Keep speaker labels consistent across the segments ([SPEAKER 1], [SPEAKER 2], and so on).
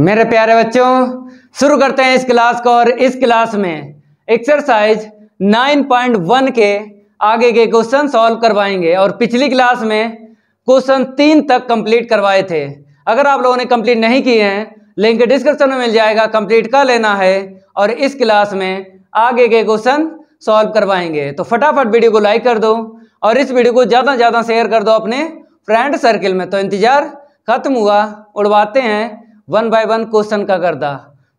[SPEAKER 1] मेरे प्यारे बच्चों, शुरू करते हैं इस क्लास को। और इस क्लास में एक्सरसाइज 9.1 के आगे के क्वेश्चन सॉल्व करवाएंगे। और पिछली क्लास में क्वेश्चन 3 तक कंप्लीट करवाए थे। अगर आप लोगों ने कंप्लीट नहीं किए हैं, लिंक डिस्क्रिप्शन में मिल जाएगा, कंप्लीट कर लेना है। और इस क्लास में आगे के क्वेश्चन सॉल्व करवाएंगे। तो फटाफट वीडियो को लाइक कर दो और इस वीडियो को ज़्यादा से ज़्यादा शेयर कर दो अपने फ्रेंड सर्किल में। तो इंतजार खत्म हुआ, उड़वाते हैं 1 बाय 1 क्वेश्चन का गर्दा।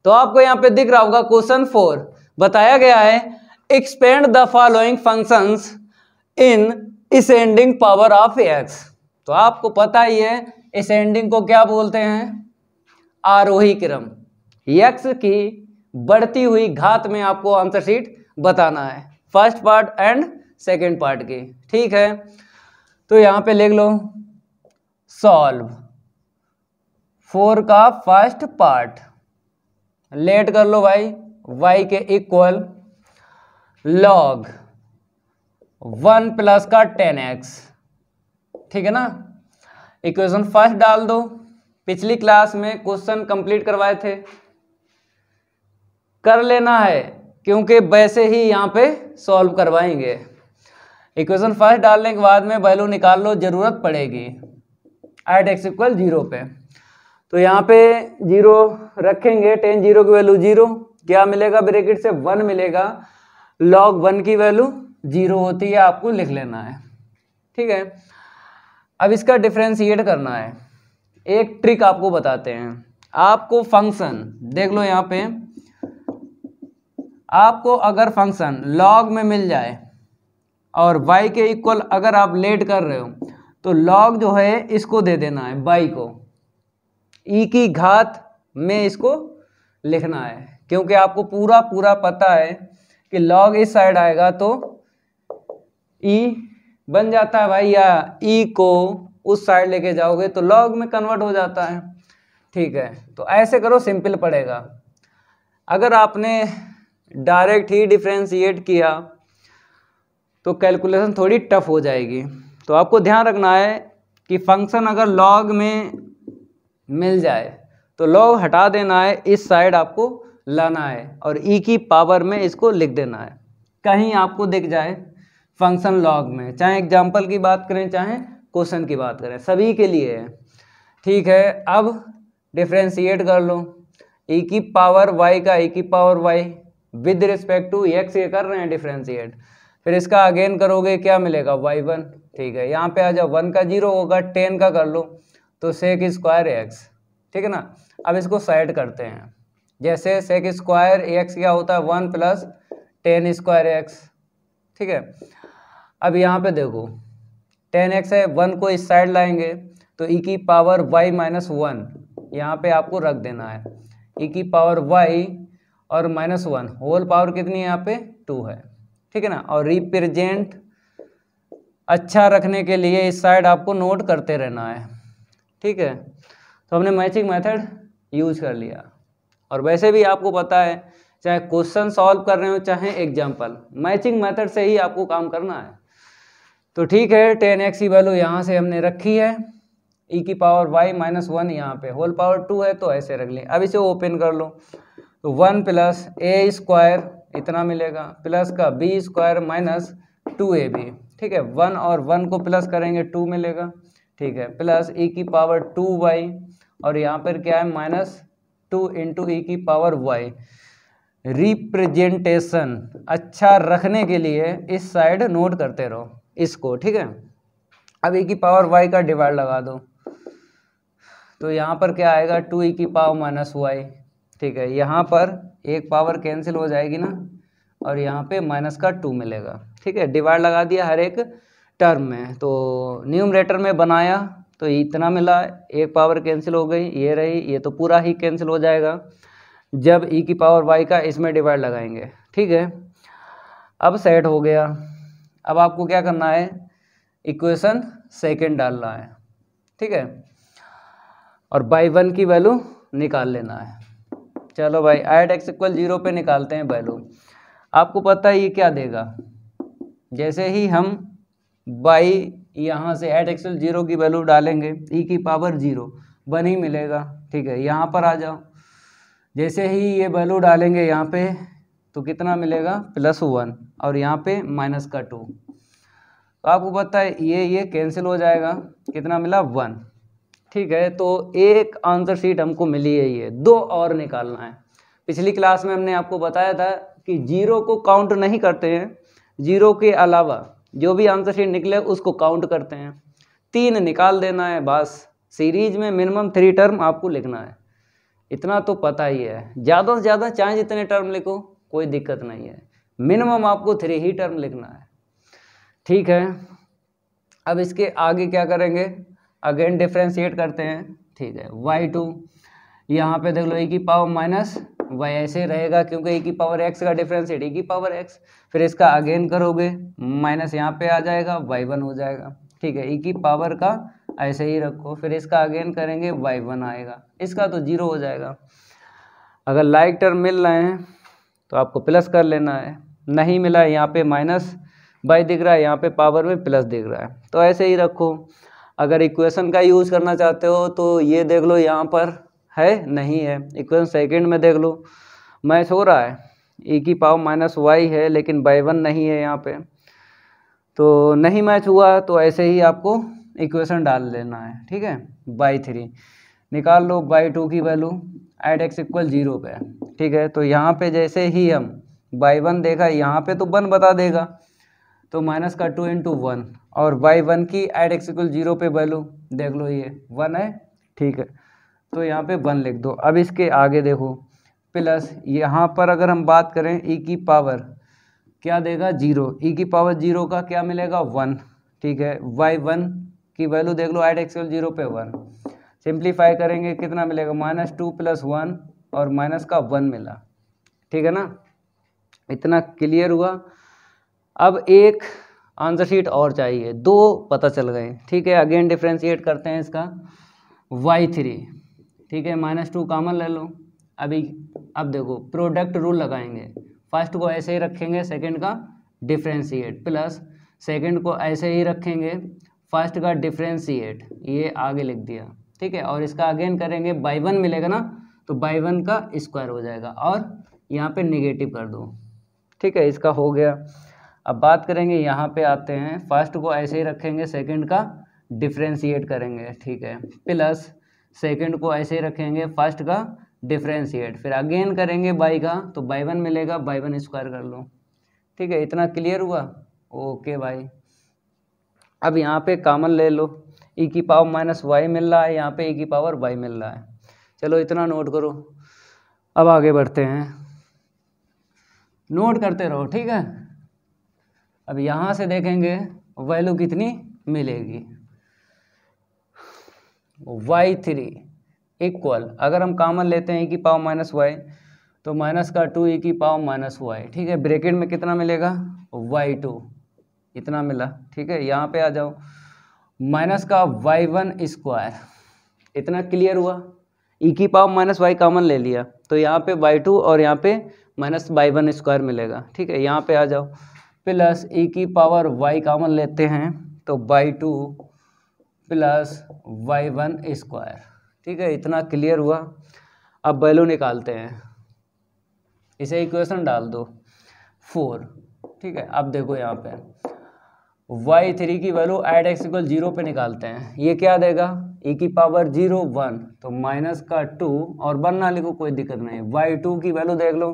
[SPEAKER 1] तो आपको यहाँ पे दिख रहा होगा क्वेश्चन 4 बताया गया है, expand the following functions in ascending power of x. तो आपको पता ही है असेंडिंग को क्या बोलते हैं, आरोही क्रम। एक्स की बढ़ती हुई घात में आपको आंसर शीट बताना है, first part and second part की। ठीक है, तो यहाँ पे लिख लो सॉल्व 4 का फर्स्ट पार्ट। लेट कर लो भाई, y के इक्वल log 1 प्लस का 10x। ठीक है ना, इक्वेशन फर्स्ट डाल दो। पिछली क्लास में क्वेश्चन कंप्लीट करवाए थे, कर लेना है क्योंकि वैसे ही यहाँ पे सॉल्व करवाएंगे। इक्वेशन फर्स्ट डालने के बाद में वैल्यू निकाल लो, जरूरत पड़ेगी एट x इक्वल 0 पे। तो यहाँ पे 0 रखेंगे, 10 0 की वैल्यू 0, क्या मिलेगा ब्रैकेट से 1 मिलेगा। log 1 की वैल्यू 0 होती है, आपको लिख लेना है। ठीक है, अब इसका डिफरेंशिएट करना है। एक ट्रिक आपको बताते हैं। आपको फंक्शन देख लो, यहाँ पे आपको अगर फंक्शन log में मिल जाए और y के इक्वल अगर आप लेट कर रहे हो तो log जो है इसको दे देना है, y को e की घात में इसको लिखना है, क्योंकि आपको पूरा पता है कि log इस साइड आएगा तो e बन जाता है भाई, या e को उस साइड लेके जाओगे तो log में कन्वर्ट हो जाता है। ठीक है, तो ऐसे करो, सिंपल पड़ेगा। अगर आपने डायरेक्ट ही डिफरेंशिएट किया तो कैलकुलेशन थोड़ी टफ हो जाएगी। तो आपको ध्यान रखना है कि फंक्शन अगर log में मिल जाए तो log हटा देना है, इस साइड आपको लाना है और e की पावर में इसको लिख देना है। कहीं आपको दिख जाए फंक्शन log में, चाहे एग्जाम्पल की बात करें चाहे क्वेश्चन की बात करें, सभी के लिए है। ठीक है, अब डिफरेंशिएट कर लो। e की पावर y का e की power y with respect to x ये कर रहे हैं डिफरेंशिएट, फिर इसका अगेन करोगे क्या मिलेगा y1। ठीक है, यहाँ पे आ जाओ, 1 का 0 होगा, 10 का कर लो तो सेक स्क्वायर एक्स। ठीक है ना, अब इसको साइड करते हैं। जैसे सेक स्क्वायर एक्स क्या होता है, 1 प्लस 10 स्क्वायर एक्स। ठीक है, अब यहाँ पे देखो 10x है, 1 को इस साइड लाएंगे तो e की पावर y माइनस 1 यहाँ पे आपको रख देना है। e की पावर y और माइनस 1 होल पावर कितनी है, यहाँ पे 2 है। ठीक है ना, और रिप्रेजेंट अच्छा रखने के लिए इस साइड आपको नोट करते रहना है। ठीक है, तो हमने मैचिंग मेथड यूज कर लिया। और वैसे भी आपको पता है, चाहे क्वेश्चन सॉल्व कर रहे हो चाहे एग्जाम्पल, मैचिंग मेथड से ही आपको काम करना है। तो ठीक है, 10x की वैल्यू यहाँ से हमने रखी है, e की पावर y माइनस 1 यहाँ पे होल पावर 2 है तो ऐसे रख ली। अब इसे ओपन कर लो तो 1 प्लस a स्क्वायर इतना मिलेगा, प्लस का b स्क्वायर माइनस 2ab। ठीक है, 1 और 1 को प्लस करेंगे 2 मिलेगा। ठीक है, प्लस e की पावर 2y और यहाँ पर क्या है माइनस 2 इंटू e की पावर y। रिप्रेजेंटेशन अच्छा रखने के लिए इस साइड नोट करते रहो इसको। ठीक है, अब e की पावर y का डिवाइड लगा दो तो यहाँ पर क्या आएगा, 2e की पावर माइनस y। ठीक है, यहाँ पर एक पावर कैंसिल हो जाएगी ना, और यहाँ पे माइनस का 2 मिलेगा। ठीक है, डिवाइड लगा दिया हर एक टर्म में, तो न्यूमरेटर में बनाया तो इतना मिला, एक पावर कैंसिल हो गई, ये रही, ये तो पूरा ही कैंसिल हो जाएगा जब e की पावर y का इसमें डिवाइड लगाएंगे। ठीक है, अब सेट हो गया। अब आपको क्या करना है, इक्वेशन सेकंड डालना है। ठीक है, और y1 की वैल्यू निकाल लेना है। चलो भाई, एट x इक्वल 0 पे निकालते हैं वैल्यू। आपको पता है ये क्या देगा, जैसे ही हम y यहाँ से एट x 0 की वैल्यू डालेंगे e की पावर 0 1 ही मिलेगा। ठीक है, यहाँ पर आ जाओ जैसे ही ये वैल्यू डालेंगे यहाँ पे तो कितना मिलेगा +1 और यहाँ पे -2। तो आपको पता है ये कैंसिल हो जाएगा, कितना मिला 1। ठीक है, तो एक आंसर शीट हमको मिली है, ये 2 और निकालना है। पिछली क्लास में हमने आपको बताया था कि 0 को काउंट नहीं करते हैं, 0 के अलावा जो भी आंसर शीट निकले उसको काउंट करते हैं। 3 निकाल देना है बस। सीरीज में मिनिमम 3 टर्म आपको लिखना है, इतना तो पता ही है। ज़्यादा से ज़्यादा चाहे जितने टर्म लिखो कोई दिक्कत नहीं है, मिनिमम आपको 3 ही टर्म लिखना है। ठीक है, अब इसके आगे क्या करेंगे, अगेन डिफ्रेंशिएट करते हैं। ठीक है, y2 यहाँ पे देख लो e⁻y ऐसे रहेगा क्योंकि e⁻x का डिफ्रेंशिएट e⁻x, फिर इसका अगेन करोगे माइनस यहाँ पे आ जाएगा y1 हो जाएगा। ठीक है, e की पावर का ऐसे ही रखो, फिर इसका अगेन करेंगे y1 आएगा, इसका तो 0 हो जाएगा। अगर लाइक टर्म मिल रहे हैं तो आपको प्लस कर लेना है, नहीं मिला है यहाँ पे -y दिख रहा है, यहाँ पे पावर में प्लस दिख रहा है, तो ऐसे ही रखो। अगर इक्वेशन का यूज़ करना चाहते हो तो ये देख लो यहाँ पर है, नहीं है, इक्वेशन सेकंड में देख लो मैच हो रहा है, e⁻y है लेकिन y1 नहीं है यहाँ पे, तो नहीं मैच हुआ तो ऐसे ही आपको इक्वेशन डाल लेना है। ठीक है, y3 निकाल लो, y2 की वैल्यू एट x = 0 पे। ठीक है, तो यहाँ पे जैसे ही हम y1 देखा यहाँ पे तो 1 बता देगा, तो -2 × 1 और y1 की एट x = 0 पे वैल्यू देख लो, ये 1 है। ठीक है, तो यहाँ पे 1 लिख दो। अब इसके आगे देखो प्लस, यहाँ पर अगर हम बात करें e की पावर क्या देगा 0, e की पावर 0 का क्या मिलेगा 1। ठीक है, y1 की वैल्यू देख लो एट x = 0 पे 1, सिंप्लीफाई करेंगे कितना मिलेगा -2 + 1 और माइनस का 1 मिला। ठीक है ना, इतना क्लियर हुआ। अब एक आंसर शीट और चाहिए, 2 पता चल गए। ठीक है, अगेन डिफ्रेंशिएट करते हैं इसका y3। ठीक है, -2 कॉमन ले लो। अब देखो प्रोडक्ट रूल लगाएंगे, फर्स्ट को ऐसे ही रखेंगे, सेकंड का डिफ्रेंशिएट, प्लस सेकंड को ऐसे ही रखेंगे, फर्स्ट का डिफ्रेंशिएट, ये आगे लिख दिया। ठीक है, और इसका अगेन करेंगे y1 मिलेगा ना, तो y1 का स्क्वायर हो जाएगा और यहाँ पे नेगेटिव कर दो। ठीक है, इसका हो गया। अब बात करेंगे यहाँ पे आते हैं, फर्स्ट को ऐसे ही रखेंगे, सेकंड का डिफ्रेंशिएट करेंगे। ठीक है, प्लस सेकंड को ऐसे ही रखेंगे, फर्स्ट का डिफ्रेंशिएट, फिर अगेन करेंगे y का, तो y1 मिलेगा, y1 स्क्वायर कर लो। ठीक है, इतना क्लियर हुआ। ओके भाई, अब यहाँ पे कॉमन ले लो, e⁻y मिल रहा है, यहाँ पे e⁻y मिल रहा है। चलो इतना नोट करो, अब आगे बढ़ते हैं, नोट करते रहो। ठीक है, अब यहाँ से देखेंगे वैल्यू कितनी मिलेगी, y3 इक्वल, अगर हम कॉमन लेते हैं e⁻y तो -2 e⁻y। ठीक है, ब्रैकेट में कितना मिलेगा y2, इतना मिला। ठीक है, यहाँ पे आ जाओ, माइनस का y1 स्क्वायर, इतना क्लियर हुआ। e⁻y कॉमन ले लिया तो यहाँ पे y2 और यहाँ पे -y1 स्क्वायर मिलेगा। ठीक है, यहाँ पे आ जाओ, प्लस e⁻y कॉमन लेते हैं तो y2 प्लस y1 स्क्वायर। ठीक है, इतना क्लियर हुआ। अब वैल्यू निकालते हैं, इसे इक्वेशन डाल दो 4। ठीक है, अब देखो यहाँ पे y3 की वैल्यू एट x = 0 पे निकालते हैं, ये क्या देगा e⁻0 1, तो -2 और 1 ना लिखो कोई दिक्कत नहीं। y2 की वैल्यू देख लो,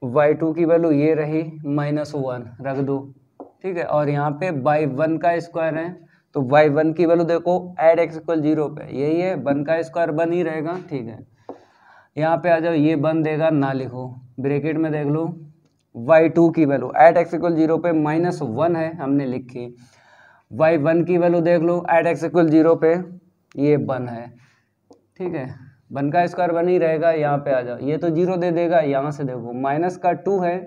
[SPEAKER 1] y2 की वैल्यू ये रही -1 रख दो। ठीक है, और यहाँ पे y1 का स्क्वायर है, तो y1 की वैल्यू देखो एट x = 0 पे, यही है 1 का स्क्वायर 1 ही रहेगा। ठीक है, यहाँ पे आ जाओ, ये 1 देगा ना लिखो, ब्रैकेट में देख लो y2 की वैल्यू एट x = 0 पे -1 है, हमने लिखी। y1 की वैल्यू देख लो एट x = 0 पे, ये 1 है। ठीक है, 1 का स्क्वायर 1 ही रहेगा। यहाँ पे आ जाओ, ये तो 0 दे देगा, यहाँ से देखो -2 है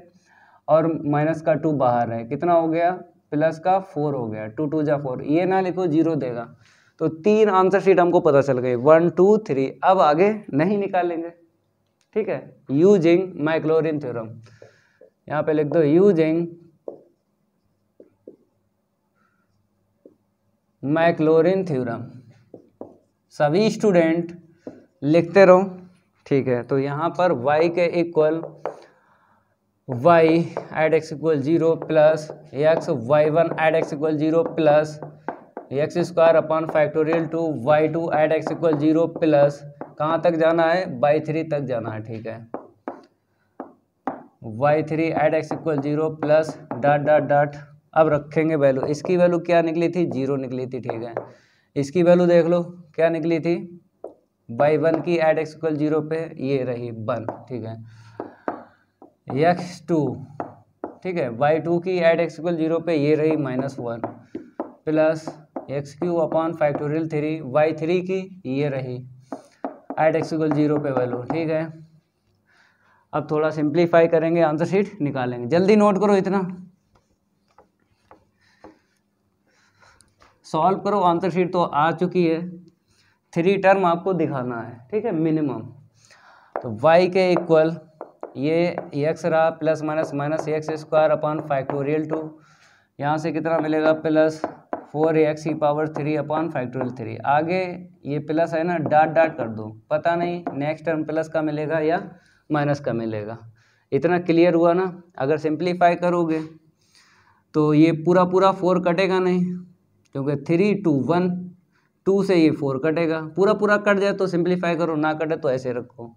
[SPEAKER 1] और -2 बाहर है, कितना हो गया +4 हो गया, 2 2 जा 4, ये ना लिखो 0 देगा। तो 3 आंसर शीट हमको पता चल गई, 1 2 3। अब आगे नहीं निकालेंगे। ठीक है, यूजिंग मैक्लॉरिन थ्योरम, यहाँ पे लिख दो यूजिंग मैक्लॉरिन थ्योरम। सभी स्टूडेंट लिखते रहो। ठीक है, तो यहाँ पर y के equal y at x equal 0 plus x y1 at x equal 0 plus x square upon factorial two y2 at x equal 0 plus कहाँ तक जाना है, y3 तक जाना है। ठीक है, y3 at x equal 0 plus dot dot dot. अब रखेंगे वैल्यू, इसकी वैल्यू क्या निकली थी, 0 निकली थी। ठीक है, इसकी वैल्यू देख लो क्या निकली थी, y1 की एट एक्स इक्वल 0 पे ये रही 1। ठीक है, x2, ठीक है, y2 की एट एक्स इक्वल 0 पे ये रही -1 plus x³ upon factorial 3 y3 की ये रही एट एक्स इक्वल 0 पे वैल्यू। ठीक है, अब थोड़ा सिंप्लीफाई करेंगे, आंसर शीट निकालेंगे। जल्दी नोट करो, इतना सॉल्व करो। आंसर शीट तो आ चुकी है, 3 टर्म आपको दिखाना है। ठीक है, मिनिमम। तो y के इक्वल ये x रहा plus minus minus x square upon factorial 2, यहाँ से कितना मिलेगा प्लस 4x की पावर 3 अपॉन फैक्टोरियल 3। आगे ये प्लस है ना, डॉट डॉट कर दो, पता नहीं नेक्स्ट टर्म प्लस का मिलेगा या माइनस का मिलेगा। इतना क्लियर हुआ ना। अगर सिंप्लीफाई करोगे तो ये पूरा पूरा 4 कटेगा नहीं, क्योंकि 3 2 1, 2 से ये 4 कटेगा। पूरा पूरा कट जाए तो सिंप्लीफाई करो, ना कटे तो ऐसे रखो।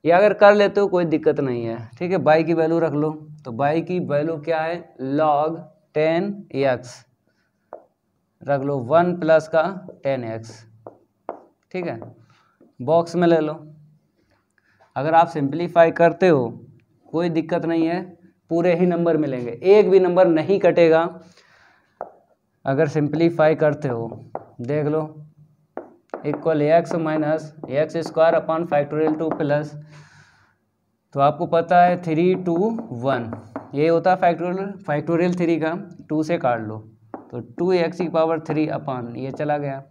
[SPEAKER 1] ये अगर कर लेते हो कोई दिक्कत नहीं है। ठीक है, y की वैल्यू रख लो। तो y की वैल्यू क्या है, log 10x रख लो, 1 प्लस का 10x। ठीक है, बॉक्स में ले लो। अगर आप सिंप्लीफाई करते हो कोई दिक्कत नहीं है, पूरे ही नंबर मिलेंगे, एक भी नंबर नहीं कटेगा। अगर सिंप्लीफाई करते हो देख लो, equal x minus x square upon factorial 2 plus, तो आपको पता है 3 2 1 ये होता है फैक्टोरियल 3 का, 2 से काट लो तो 2x की पावर 3 अपॉन ये चला गया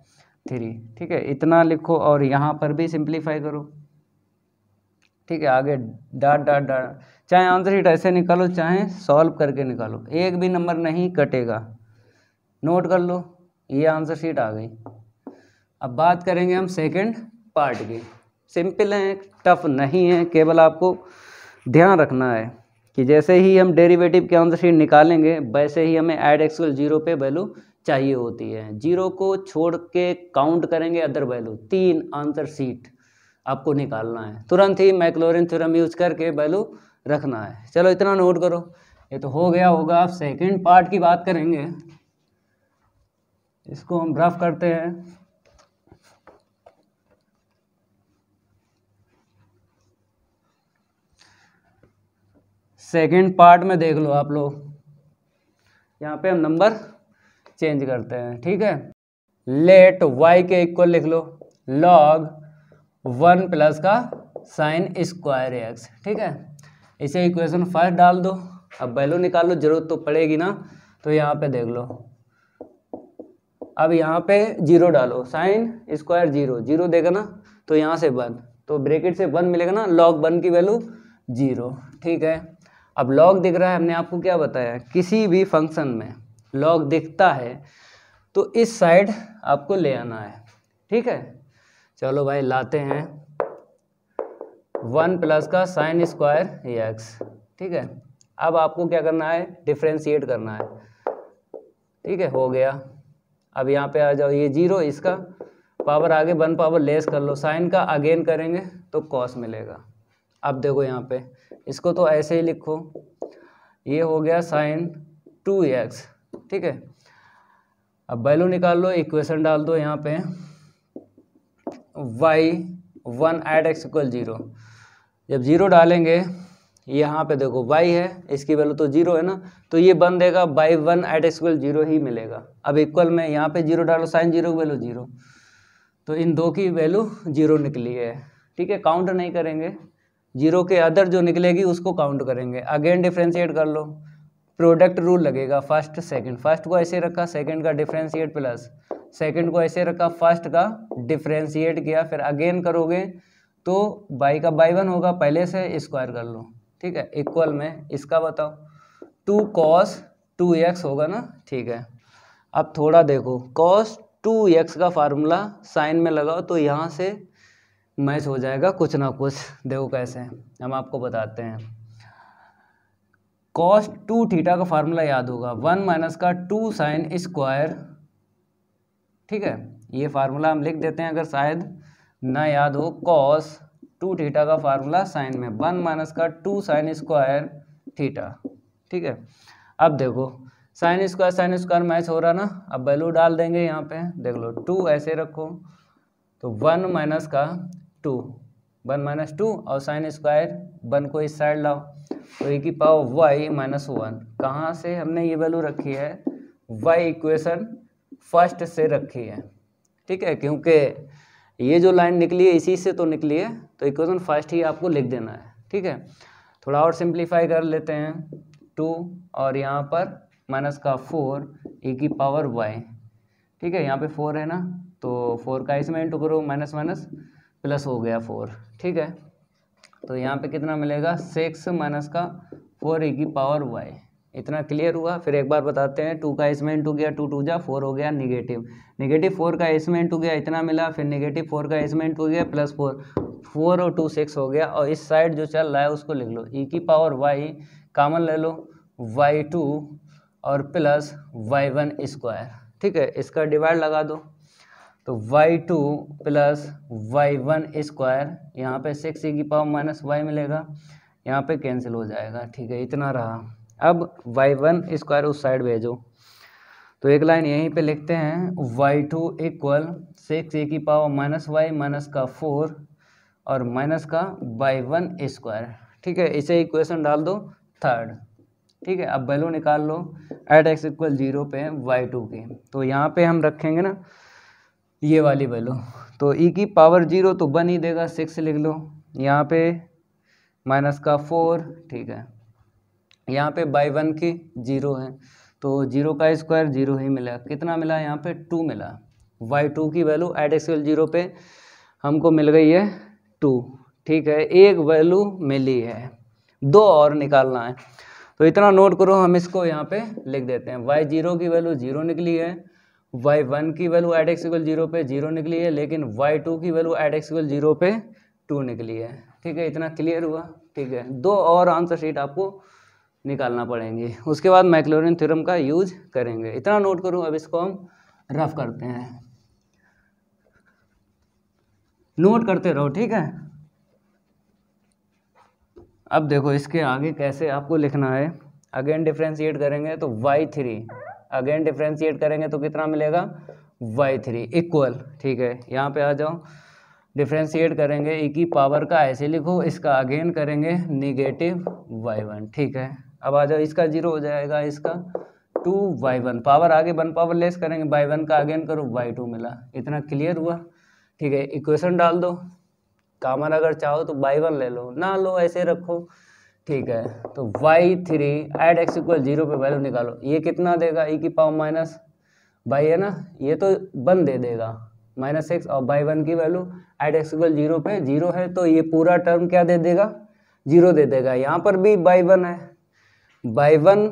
[SPEAKER 1] 3। ठीक है, इतना लिखो और यहाँ पर भी सिंप्लीफाई करो। ठीक है, आगे डॉट डॉट डॉट, चाहे आंसर शीट ऐसे निकालो चाहे सॉल्व करके निकालो, एक भी नंबर नहीं कटेगा। नोट कर लो, ये आंसर शीट आ गई। अब बात करेंगे हम सेकंड पार्ट की। सिंपल है, टफ नहीं है, केवल आपको ध्यान रखना है कि जैसे ही हम डेरिवेटिव के आंसर शीट निकालेंगे वैसे ही हमें ऐड एक्स इक्वल 0 पे वैल्यू चाहिए होती है। 0 को छोड़ के काउंट करेंगे अदर वैल्यू। 3 आंसर शीट आपको निकालना है, तुरंत ही मैक्लॉरिन थ्योरम यूज करके वैल्यू रखना है। चलो इतना नोट करो, ये तो हो गया होगा। आप सेकंड पार्ट की बात करेंगे, इसको हम रफ करते हैं। सेकंड पार्ट में देख लो आप लोग, यहाँ पे हम नंबर चेंज करते हैं। ठीक है, लेट y के इक्वल लिख लो log 1 प्लस का साइन स्क्वायर x। ठीक है, इसे इक्वेशन फर्स्ट डाल दो। अब वैल्यू निकाल लो, जरूरत तो पड़ेगी ना। तो यहाँ पे देख लो, अब यहाँ पे 0 डालो, साइन स्क्वायर 0 0 देगा ना, तो यहाँ से 1, तो ब्रैकेट से 1 मिलेगा ना, log 1 की वैल्यू 0। ठीक है, अब log दिख रहा है, हमने आपको क्या बताया, किसी भी फंक्शन में log दिखता है तो इस साइड आपको ले आना है। ठीक है, चलो भाई लाते हैं 1 प्लस का साइन स्क्वायर x। ठीक है, अब आपको क्या करना है, डिफ्रेंशिएट करना है। ठीक है, हो गया। अब यहाँ पे आ जाओ, ये 0, इसका पावर आगे 1 पावर लेस कर लो, साइन का अगेन करेंगे तो कॉस मिलेगा। अब देखो यहाँ पे, इसको तो ऐसे ही लिखो, ये हो गया साइन 2x। ठीक है, अब वैल्यू निकाल लो, इक्वेशन डाल दो यहाँ पे, y1 एट एक्स इक्वल 0। जब 0 डालेंगे, यहाँ पे देखो y है, इसकी वैल्यू तो 0 है ना, तो ये बन देगा y1 एट एक्स इक्वल 0 ही मिलेगा। अब इक्वल में यहाँ पे 0 डालो, साइन 0 की वैल्यू 0, तो इन दो की वैल्यू 0 निकली है। ठीक है, काउंट नहीं करेंगे, 0 के अदर जो निकलेगी उसको काउंट करेंगे। अगेन डिफ्रेंशिएट कर लो, प्रोडक्ट रूल लगेगा, फर्स्ट सेकंड, फर्स्ट को ऐसे रखा, सेकंड का डिफ्रेंशिएट प्लस सेकंड को ऐसे रखा, फर्स्ट का डिफ्रेंशिएट किया, फिर अगेन करोगे तो y का y1 होगा, पहले से स्क्वायर कर लो। ठीक है, इक्वल में इसका बताओ 2 cos 2x होगा ना। ठीक है, अब थोड़ा देखो, cos 2x का फार्मूला साइन में लगाओ तो यहाँ से मैच हो जाएगा कुछ ना कुछ। देखो कैसे हम आपको बताते हैं। cos 2 थीटा का फार्मूला याद होगा, 1 माइनस का 2 साइन स्क्वायर, ठीक है। ये फार्मूला हम लिख देते हैं अगर शायद ना याद हो। cos 2 थीटा का फार्मूला साइन में 1 माइनस का 2 साइन स्क्वायर थीटा, ठीक है। अब देखो साइन स्क्वायर मैच हो रहा ना, अब वैल्यू डाल देंगे यहाँ पे, देख लो 2 ऐसे रखो तो 1 माइनस का 2, 1 माइनस 2 और साइन स्क्वायर 1 को इस साइड लाओ तो e की पावर y माइनस 1। कहाँ से हमने ये वैल्यू रखी है, y इक्वेशन फर्स्ट से रखी है, ठीक है। क्योंकि ये जो लाइन निकली है इसी से तो निकली है, तो इक्वेशन फर्स्ट ही आपको लिख देना है, ठीक है। थोड़ा और सिंप्लीफाई कर लेते हैं, 2 और यहाँ पर माइनस का 4 e की पावर y, ठीक है। यहाँ पे 4 है ना, तो 4 का इसमें इंटू करो, माइनस माइनस प्लस हो गया 4, ठीक है। तो यहाँ पे कितना मिलेगा, 6 माइनस का 4 e की पावर y। इतना क्लियर हुआ। फिर एक बार बताते हैं, 2 का इसमें इंटू गया, 2 2 जा 4 हो गया नेगेटिव, नेगेटिव 4 का इसमें इंटू गया इतना मिला, फिर नेगेटिव 4 का इसमें इंटू गया प्लस 4 और 2 6 हो गया। और इस साइड जो चल रहा है उसको लिख लो, e की पावर y कॉमन ले लो, y2 और प्लस y1 स्क्वायर, ठीक है। इसका डिवाइड लगा दो तो y2 प्लस y1 स्क्वायर, यहाँ पे 6 e की पावर माइनस y मिलेगा, यहाँ पे कैंसिल हो जाएगा, ठीक है। इतना रहा। अब y1 स्क्वायर उस साइड भेजो, तो एक लाइन यहीं पे लिखते हैं, y2 इक्वल 6 e की पावर माइनस y माइनस का 4 और माइनस का y1 स्क्वायर, ठीक है। इसे इक्वेशन डाल दो थर्ड, ठीक है। अब वैल्यू निकाल लो एट x इक्वल 0 पे y2 की, तो यहाँ पे हम रखेंगे ना ये वाली वैल्यू, तो e की पावर 0 तो 1 ही देगा, 6 लिख लो, यहाँ पे माइनस का 4, ठीक है। यहाँ पे y1 की 0 है तो 0 का स्क्वायर 0 ही मिला, कितना मिला यहाँ पे 2 मिला। y2 की वैल्यू एट x इक्वल 0 पे हमको मिल गई है 2, ठीक है। एक वैल्यू मिली है, 2 और निकालना है, तो इतना नोट करो। हम इसको यहाँ पे लिख देते हैं, y0 की वैल्यू 0 निकली है, y1 की वैल्यू एट x इक्वल 0 पे 0 निकली है, लेकिन y2 की वैल्यू एट x इक्वल 0 पे 2 निकली है, ठीक है। इतना क्लियर हुआ, ठीक है। 2 और आंसर शीट आपको निकालना पड़ेंगे, उसके बाद मैक्लॉरिन थ्योरम का यूज करेंगे। इतना नोट करो। अब इसको हम रफ करते हैं, नोट करते रहो, ठीक है। अब देखो इसके आगे कैसे आपको लिखना है। अगेन डिफ्रेंशिएट करेंगे तो y3, अगेन डिफ्रेंशिएट करेंगे तो कितना मिलेगा y3 इक्वल, ठीक है। यहाँ पे आ जाओ, डिफ्रेंशिएट करेंगे e की पावर का ऐसे लिखो, इसका अगेन करेंगे निगेटिव y1, ठीक है। अब आ जाओ, इसका 0 हो जाएगा, इसका 2y1, पावर आगे 1 पावर लेस करेंगे, y1 का अगेन करो y2 मिला। इतना क्लियर हुआ, ठीक है। इक्वेशन डाल दो, कॉमन अगर चाहो तो y1 ले लो, ना लो ऐसे रखो, ठीक है। तो y3 एट x इक्वल 0 पे वैल्यू निकालो, ये कितना देगा, e की पावर माइनस y है ना, ये तो 1 दे देगा -6, और y1 की वैल्यू एट x इक्वल 0 पे 0 है, तो ये पूरा टर्म क्या दे देगा, 0 दे देगा। यहाँ पर भी y1 है, y1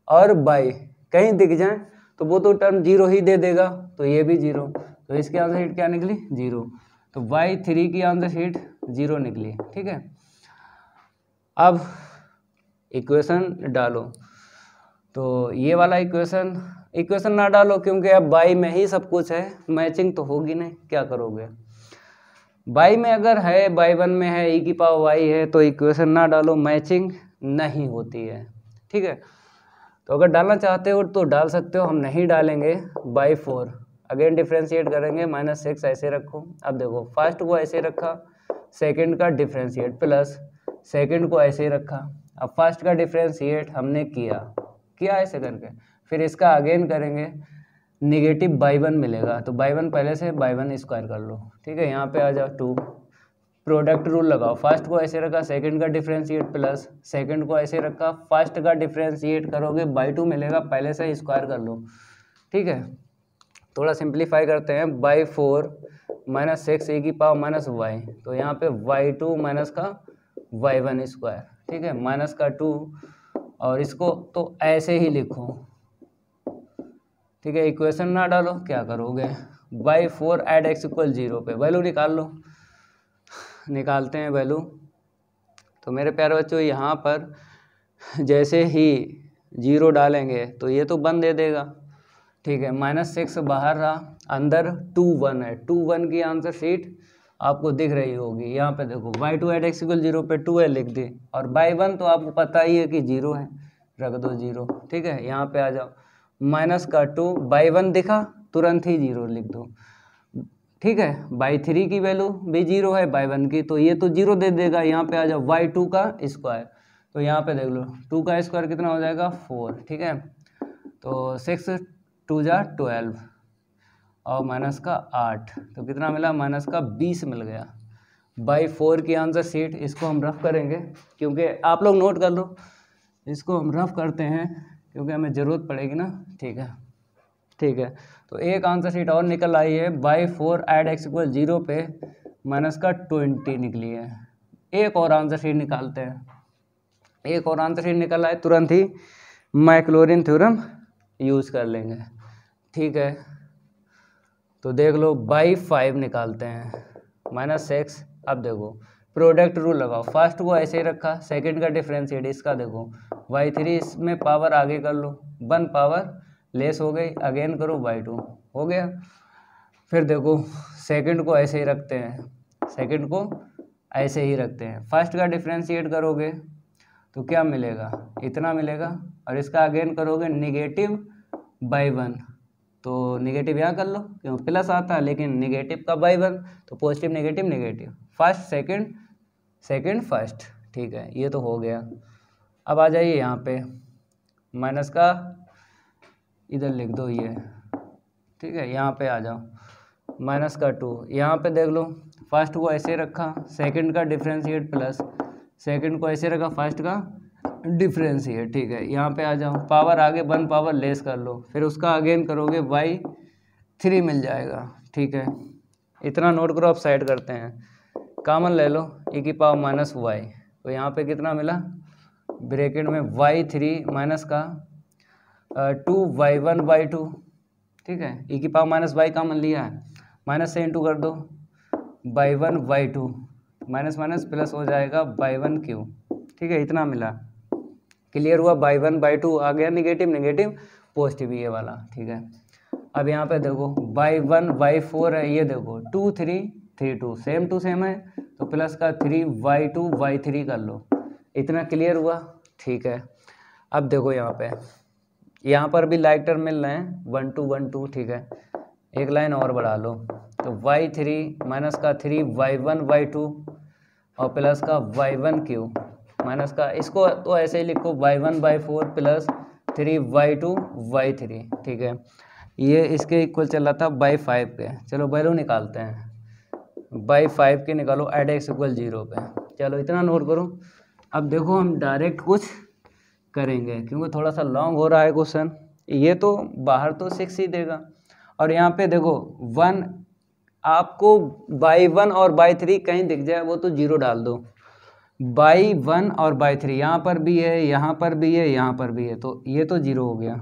[SPEAKER 1] और y कहीं दिख जाए तो वो तो टर्म 0 ही दे देगा, तो ये भी 0, तो इसकी आंसर शीट क्या निकली 0, तो y3 की आंसर शीट 0 निकली, ठीक है। अब इक्वेशन डालो, तो ये वाला इक्वेशन ना डालो क्योंकि अब y में ही सब कुछ है, मैचिंग तो होगी नहीं, क्या करोगे। y में अगर है, y1 में है, e की पावर y है, तो इक्वेशन ना डालो, मैचिंग नहीं होती है, ठीक है। तो अगर डालना चाहते हो तो डाल सकते हो, हम नहीं डालेंगे। y4 अगेन डिफ्रेंशिएट करेंगे, -6 ऐसे रखो। अब देखो फर्स्ट को ऐसे रखा, सेकंड का डिफ्रेंशिएट प्लस सेकंड को ऐसे रखा। अब फर्स्ट का डिफ्रेंशिएट हमने किया ऐसे करके, फिर इसका अगेन करेंगे, निगेटिव y1 मिलेगा, तो y1 पहले से y1 स्क्वायर कर लो, ठीक है। यहाँ पे आ जाओ 2, प्रोडक्ट रूल लगाओ, फर्स्ट को ऐसे रखा, सेकंड का डिफरेंशिएट प्लस सेकंड को ऐसे रखा, फर्स्ट का डिफरेंशिएट करोगे y2 मिलेगा, पहले से स्क्वायर कर लो, ठीक है। थोड़ा सिंप्लीफाई करते हैं, y4 -6 e की पावर माइनस y, तो यहाँ पे y2 माइनस का y1 स्क्वायर, ठीक है, माइनस का 2, और इसको तो ऐसे ही लिखो, ठीक है। इक्वेशन ना डालो, क्या करोगे, y4 एट x इक्वल 0 पे वैल्यू निकाल लो, निकालते हैं वैल्यू। तो मेरे प्यारे बच्चों यहाँ पर जैसे ही 0 डालेंगे तो ये तो 1 दे देगा, ठीक है। -6 बाहर रहा, अंदर 2 1 है। 2 1 की आंसर शीट आपको दिख रही होगी। यहाँ पे देखो y2 @ x = 0 पे 2 है लिख दी, और y1 तो आपको पता ही है कि 0 है, रख दो 0, ठीक है। यहाँ पे आ जाओ, -2 y1 दिखा तुरंत ही 0 लिख दो, ठीक है। y3 की वैल्यू भी 0 है, y1 की, तो ये तो 0 दे देगा। यहाँ पे आ जाओ y2 का स्क्वायर, तो यहाँ पे देख लो 2 का स्क्वायर कितना हो जाएगा 4, ठीक है। तो 6 2 जा 12 और -8, तो कितना मिला -20 मिल गया। by4 की आंसर शीट, इसको हम रफ करेंगे क्योंकि आप लोग नोट कर लो, इसको हम रफ करते हैं क्योंकि हमें ज़रूरत पड़ेगी ना, ठीक है, ठीक है। तो एक आंसर शीट और निकल आई है, by4 @ x = 0 पे -20 निकली है। एक और आंसर शीट निकालते हैं, एक और आंसर शीट निकल आए, तुरंत ही मैक्लॉरिन थ्योरम यूज़ कर लेंगे, ठीक है। तो देख लो by5 निकालते हैं, -6। अब देखो प्रोडक्ट रूल लगाओ, फर्स्ट को ऐसे ही रखा, सेकंड का डिफरेंशिएट, इसका देखो y3, इसमें पावर आगे कर लो, 1 पावर लेस हो गई, अगेन करो y2 हो गया। फिर देखो सेकंड को ऐसे ही रखते हैं, सेकंड को ऐसे ही रखते हैं, फर्स्ट का डिफरेंशिएट करोगे तो क्या मिलेगा, इतना मिलेगा, और इसका अगेन करोगे -/1, तो नेगेटिव यहाँ कर लो क्यों प्लस आता है, लेकिन नेगेटिव का /1, तो positive negative negative, first second second first, ठीक है। ये तो हो गया। अब आ जाइए यहाँ पे, माइनस का इधर लिख दो ये, ठीक है। यहाँ पे आ जाओ, -2, यहाँ पे देख लो फर्स्ट को ऐसे रखा, सेकंड का डिफरेंशिएट प्लस, सेकंड को ऐसे रखा, फर्स्ट का डिफरेंशिएट, ठीक है। यहाँ पे आ जाओ, पावर आगे 1 पावर लेस कर लो, फिर उसका अगेन करोगे y3 मिल जाएगा, ठीक है। इतना नोट करो, अब साइड करते हैं, कॉमन ले लो e⁻y, तो यहाँ पे कितना मिला, ब्रैकेट में y3 माइनस का 2y1/2, ठीक है। e⁻y कॉमन लिया है, माइनस से इंटू कर दो, y1/2, माइनस माइनस प्लस हो जाएगा y1/3, ठीक है। इतना मिला, क्लियर हुआ। y1/2 आ गया, नेगेटिव नेगेटिव पॉजिटिव ये वाला, ठीक है। अब यहाँ पे देखो y1/4 है, ये देखो 2 3 3 2 सेम टू सेम है, तो प्लस का 3y2 y3 कर लो, इतना क्लियर हुआ, ठीक है। अब देखो यहाँ पर भी लाइक टर्म मिल रहे हैं 1 2 1 2, ठीक है। एक लाइन और बढ़ा लो, तो y3 माइनस का 3y1/2 और प्लस का y1/3 माइनस का, इसको तो ऐसे ही लिखो y1/4 प्लस 3y2 y3, ठीक है। ये इसके इक्वल चल रहा था by5 के। चलो वैल्यू निकालते हैं, by5 के निकालो @ x = 0 पे। चलो इतना नोट करो। अब देखो हम डायरेक्ट कुछ करेंगे क्योंकि थोड़ा सा लॉन्ग हो रहा है क्वेश्चन, ये तो बाहर तो 6 ही देगा, और यहाँ पे देखो 1 आपको by1 और by3 कहीं दिख जाए वो तो 0 डाल दो, by1 और by3 यहाँ पर भी है, यहाँ पर भी है, यहाँ पर भी है, तो ये तो 0 हो गया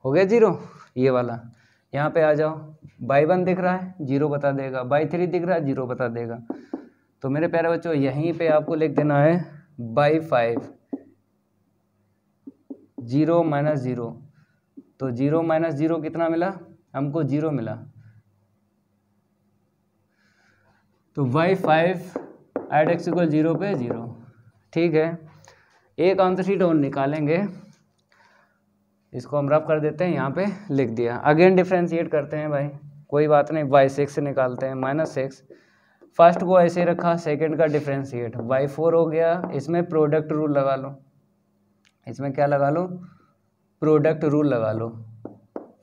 [SPEAKER 1] 0 ये वाला। यहाँ पे आ जाओ, by1 दिख रहा है 0 बता देगा, by3 दिख रहा है 0 बता देगा। तो मेरे प्यारे बच्चों यहीं पे आपको लिख देना है by5 0 - 0, तो 0 - 0 कितना मिला हमको, 0 मिला, तो y5 @ x = 0 पे 0, ठीक है। एक आंसर शीट और निकालेंगे, इसको हम रफ कर देते हैं, यहाँ पे लिख दिया, अगेन डिफरेंशिएट करते हैं भाई, कोई बात नहीं, y6 से निकालते हैं, -6, फर्स्ट को ऐसे रखा, सेकंड का डिफरेंशिएट y4 हो गया, इसमें प्रोडक्ट रूल लगा लो, इसमें क्या लगा लो, प्रोडक्ट रूल लगा लो,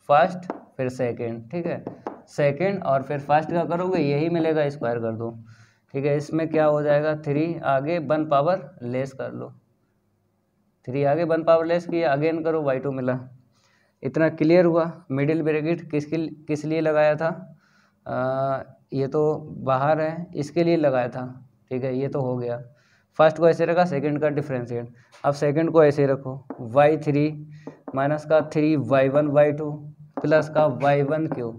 [SPEAKER 1] फर्स्ट फिर सेकंड, ठीक है, सेकंड और फिर फर्स्ट का करोगे यही मिलेगा, स्क्वायर कर दो, ठीक है। इसमें क्या हो जाएगा, 3 आगे 1 पावर लेस कर लो, 3 आगे 1 पावर लेस किया, अगेन करो y2 मिला, इतना क्लियर हुआ। मिडिल ब्रैकेट किस लिए लगाया था, ये तो बाहर है, इसके लिए लगाया था, ठीक है। ये तो हो गया, फर्स्ट को ऐसे रखा, सेकंड का डिफरेंशिएट, अब सेकंड को ऐसे रखो, y3 माइनस का 3y1/2 प्लस का y1/3,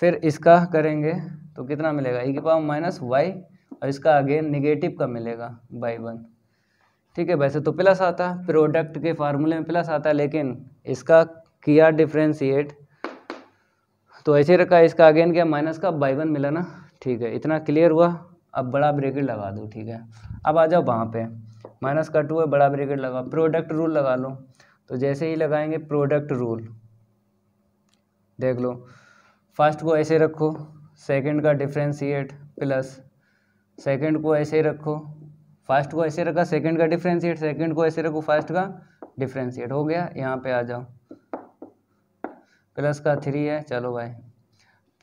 [SPEAKER 1] फिर इसका करेंगे तो कितना मिलेगा, e⁻y और इसका अगेन निगेटिव का मिलेगा बाई 1। ठीक है, वैसे तो प्लस आता है, प्रोडक्ट के फार्मूले में प्लस आता है, लेकिन इसका किया डिफ्रेंशिएट तो ऐसे रखा, इसका अगेन क्या माइनस का बाई 1 मिला ना। ठीक है, इतना क्लियर हुआ। अब बड़ा ब्रैकेट लगा दो। ठीक है, अब आ जाओ वहाँ पे, माइनस का 2 है, बड़ा ब्रैकेट लगा, प्रोडक्ट रूल लगा लो। तो जैसे ही लगाएंगे प्रोडक्ट रूल, देख लो, फर्स्ट को ऐसे रखो, सेकंड का डिफ्रेंशिएट प्लस, सेकंड को ऐसे रखो, फर्स्ट को ऐसे रखा, सेकंड का डिफ्रेंशिएट, सेकंड को ऐसे रखो, फर्स्ट का डिफ्रेंशिएट, हो गया। यहाँ पे आ जाओ, प्लस का 3 है, चलो भाई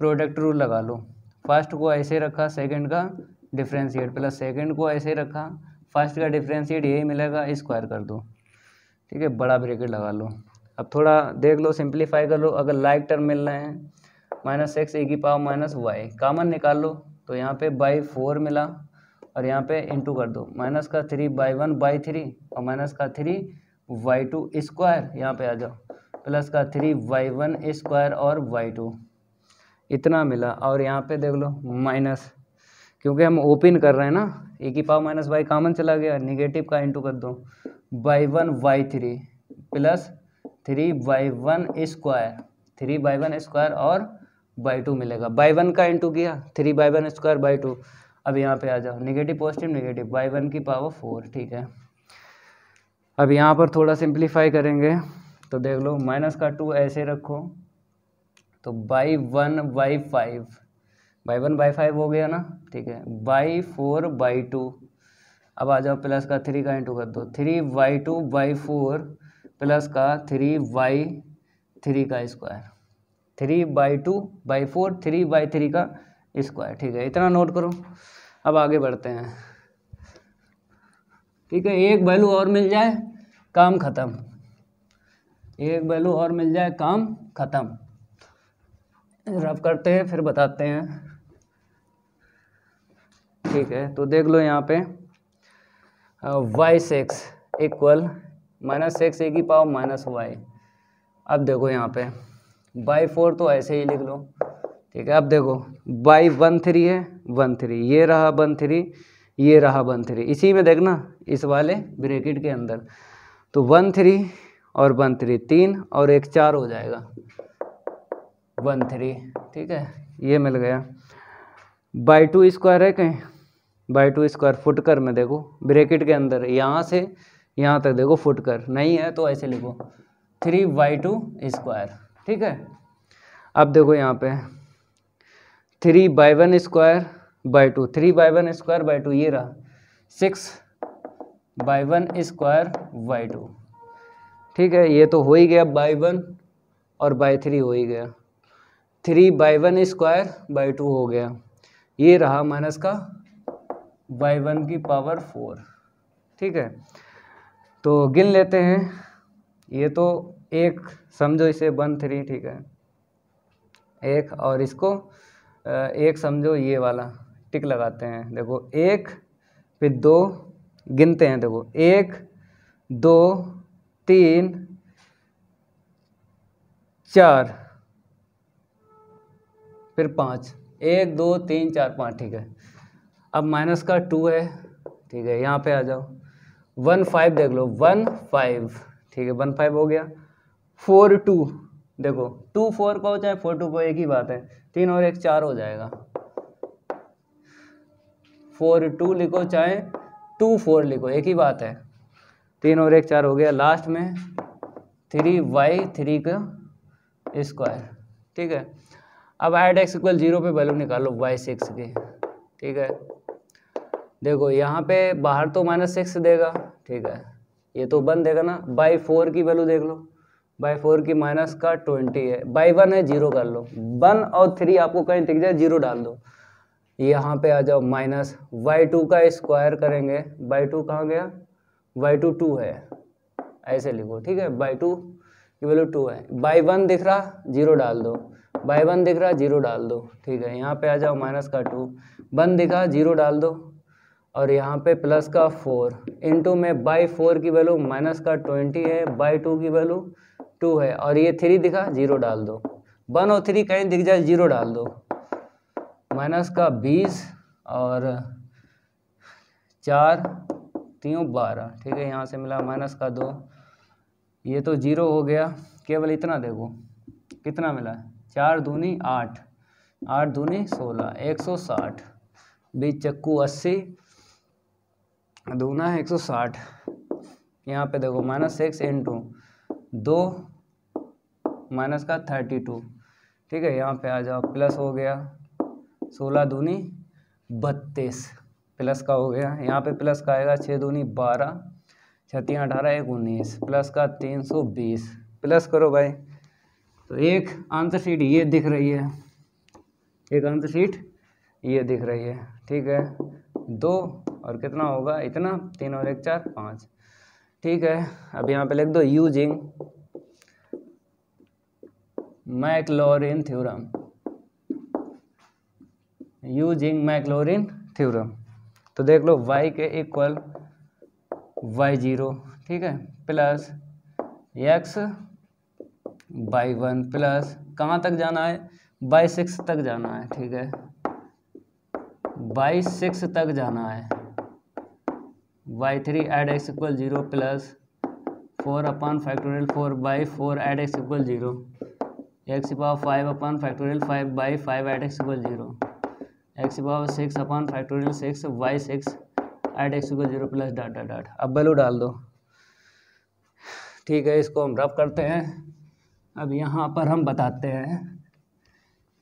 [SPEAKER 1] प्रोडक्ट रूल लगा लो, फर्स्ट को ऐसे रखा, सेकंड का डिफ्रेंशिएट प्लस सेकंड को ऐसे रखा, फर्स्ट का डिफ्रेंशिएट, यही मिलेगा, स्क्वायर कर दो। ठीक है, बड़ा ब्रैकेट लगा लो। अब थोड़ा देख लो, सिंप्लीफाई कर लो। अगर लाइक टर्म मिल रहे हैं, -x e की पावर -y, कॉमन निकाल लो, तो यहाँ पे बाई 4 मिला और यहाँ पे इंटू कर दो, माइनस का 3 बाई 1 बाई 3 और माइनस का 3 y2 स्क्वायर, यहाँ पे आ जाओ, प्लस का 3 y1 स्क्वायर और y2, इतना मिला। और यहाँ पे देख लो माइनस, क्योंकि हम ओपन कर रहे हैं ना, e की पावर -y कॉमन चला गया, निगेटिव का इंटू कर दो, by 1 y3 plus 3 y1 square, 3 by 1 square और बाई 2 मिलेगा, बाई 1 का इंटू किया, 3 बाई 1 स्क्वायर बाई 2। अब यहाँ पे आ जाओ, निगेटिव पॉजिटिव निगेटिव, बाई 1 की पावर 4। ठीक है, अब यहाँ पर थोड़ा सिंप्लीफाई करेंगे तो देख लो, माइनस का 2 ऐसे रखो, तो बाई 1 बाई 5, बाई 1 बाई 5 हो गया ना। ठीक है, बाई 4 बाई 2, अब आ जाओ, प्लस का 3 का इंटू कर दो, 3 बाई 2 बाई 4 प्लस का 3 बाई 3 का स्क्वायर, 3 बाई 2 बाई 4, 3 बाई 3 का स्क्वायर। ठीक है, इतना नोट करो। अब आगे बढ़ते हैं। ठीक है, एक वैल्यू और मिल जाए, काम खत्म, एक वैल्यू और मिल जाए, काम खत्म। रफ करते हैं फिर बताते हैं। ठीक है, तो देख लो यहाँ पे y6 इक्वल -x e की पावर -y। अब देखो यहाँ पे बाई 4 तो ऐसे ही लिख लो। ठीक है, अब देखो बाई 1 3 है, 1 3, ये रहा 1 3, ये रहा 1 3, इसी में देखना, इस वाले ब्रैकेट के अंदर, तो 1 3 और 1 3, 3 और 1 4 हो जाएगा, 1 3। ठीक है, ये मिल गया। बाई 2 स्क्वायर है कहीं, बाई 2 स्क्वायर फुटकर में देखो, ब्रैकेट के अंदर यहाँ से यहाँ तक देखो, फुटकर नहीं है तो ऐसे लिखो, 3 बाई 2 स्क्वायर। ठीक है, अब देखो यहाँ पे 3 by 1 square by 2, 3 by 1 square by 2, ये रहा 6 बाई 1 स्क्वायर बाई 2। ठीक है, ये तो हो ही गया, बाई 1 और बाई 3 हो ही गया, 3 बाई 1 स्क्वायर बाई 2 हो गया, ये रहा माइनस का बाई 1 की पावर 4। ठीक है, तो गिन लेते हैं, ये तो एक समझो इसे 1 3, ठीक है, एक, और इसको एक समझो ये वाला, टिक लगाते हैं। देखो 1 फिर 2, गिनते हैं, देखो 1 2 3 4 फिर 5, 1 2 3 4 5। ठीक है, अब माइनस का 2 है। ठीक है, यहाँ पे आ जाओ, 1 5 देख लो, 1 5। ठीक है, 1 5 हो गया, 4 2, देखो 2 4 को चाहे 4 2 को एक ही बात है, 3 और 1 4 हो जाएगा, 4 2 लिखो चाहे 2 4 लिखो, एक ही बात है, 3 और 1 4 हो गया। लास्ट में 3 बाई 3 का स्क्वायर। ठीक है, अब ऐड x इक्वल 0 पे वैल्यू निकालो y6 की। ठीक है, देखो यहाँ पे बाहर तो -6 देगा। ठीक है, ये तो 1 देगा ना, बाई 4 की वैल्यू देख लो, बाई 4 की माइनस का 20 है, बाई 1 है 0 कर लो, 1 और 3 आपको कहीं दिख जाए 0 डाल दो, यहाँ पे आ जाओ माइनस y2 का स्क्वायर करेंगे, y2 कहाँ गया, y2 2 है, ऐसे लिखो। ठीक है, y2 की वैल्यू 2 है, बाई 1 दिख रहा 0 डाल दो, बाई 1 दिख रहा 0 डाल दो। ठीक है, यहाँ पे आ जाओ माइनस का 2, 1 दिखा 0 डाल दो, और यहाँ पे प्लस का 4 इंटू में बाई 4 की वैल्यू माइनस का 20 है, बाई 2 की वैल्यू 2 है, और ये 3 दिखा 0 डाल दो, 1 और 3 कहीं दिख जाए 0 डाल दो, माइनस का 20 और 4 3 12, ठीक है। यहाँ से मिला माइनस का 2, ये तो 0 हो गया। केवल इतना देखो कितना मिला, 4 दूनी 8, 8 दूनी 16, 160, 20 चक्कू 80, दूना है 160। यहाँ पे देखो -6 इंटू 2 माइनस का 32, ठीक है। यहाँ पे आ जाओ, प्लस हो गया 16 दूनी 32, प्लस का हो गया। यहाँ पे प्लस का आएगा 6 दूनी 12, 6 3 18, 1 19, प्लस का 320, प्लस करो भाई। तो एक आंसर शीट ये दिख रही है, एक आंसर शीट ये दिख रही है, ठीक है। 2 और कितना होगा इतना, 3 और 1 4 5, ठीक है। अब यहाँ पे लिख दो using Maclaurin theorem, using Maclaurin theorem. तो देख लो y के इक्वल y0, ठीक है, प्लस x y1 प्लस कहाँ तक जाना है, y6 तक जाना है, ठीक है, y6 तक जाना है। y3 add x equal 0 plus 4 upon factorial 4/4 add x equal 0, x की power 5 upon factorial 5/5 add x equal 0, x की power 6 upon factorial 6 y6 add x equal 0 plus dot dot dot. अब वैल्यू डाल दो, ठीक है। इसको हम रफ करते हैं। अब यहाँ पर हम बताते हैं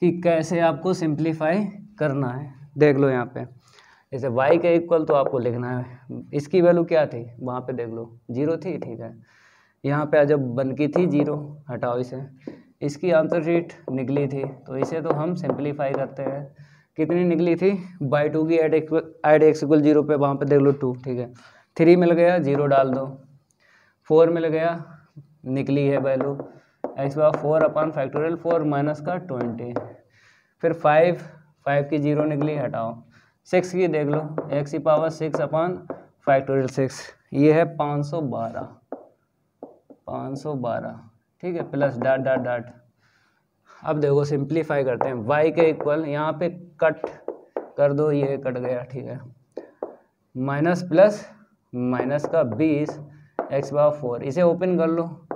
[SPEAKER 1] कि कैसे आपको सिंप्लीफाई करना है। देख लो यहाँ पे जैसे y के इक्वल तो आपको लिखना है, इसकी वैल्यू क्या थी वहाँ पे देख लो 0 थी, ठीक है। यहाँ पे जब बन की थी 0, हटाओ इसे, इसकी आंसर शीट निकली थी, तो इसे तो हम सिंप्लीफाई करते हैं। कितनी निकली थी, y2 की एड x इक्वल 0 पे वहाँ पे देख लो 2, ठीक है। 3 मिल गया 0 डाल दो, 4 मिल गया निकली है value x power 4 upon factorial 4 minus का 20, फिर 5 की 0 निकली, हटाओ। 6 की देख लो, x की पावर 6 अपॉन फैक्टोरियल 6, ये है 512, ठीक है, प्लस डॉट डॉट डॉट। अब देखो सिंप्लीफाई करते हैं, y के इक्वल यहाँ पे कट कर दो, ये कट गया, ठीक है, माइनस प्लस माइनस का 20 x पावर 4, इसे ओपन कर लो,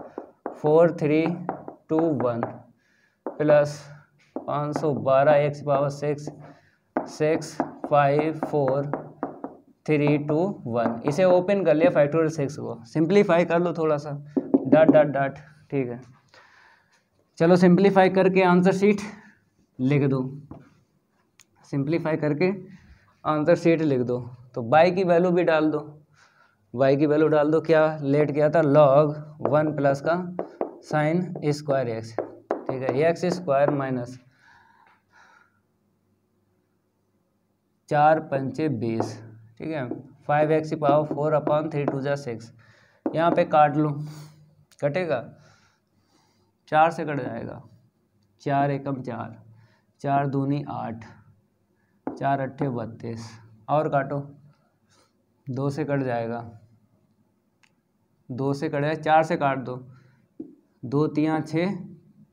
[SPEAKER 1] 4 3 2 1 प्लस 512 x पावर 6 6 5 4 3 2 1, इसे ओपन कर लिया फैक्टोरियल 6 को। सिंप्लीफाई कर लो थोड़ा सा, डॉट डॉट डॉट, ठीक है। चलो सिंप्लीफाई करके आंसर शीट लिख दो, सिंप्लीफाई करके आंसर शीट लिख दो। तो y की वैल्यू भी डाल दो, y की वैल्यू डाल दो, क्या लेट किया था, log 1 प्लस का साइन स्क्वायर x, ठीक है, x स्क्वायर माइनस 4 पंचे 20, ठीक है, 5x की पावर 4 अपॉन 3 2 6, यहाँ पे काट लो, कटेगा 4 से कट जाएगा, 4 एकम 4, 4 दूनी 8, 4 अट्ठे 32, और काटो, 2 से कट जाएगा, 2 से कट जाएगा, 4 से काट दो, 2 3 6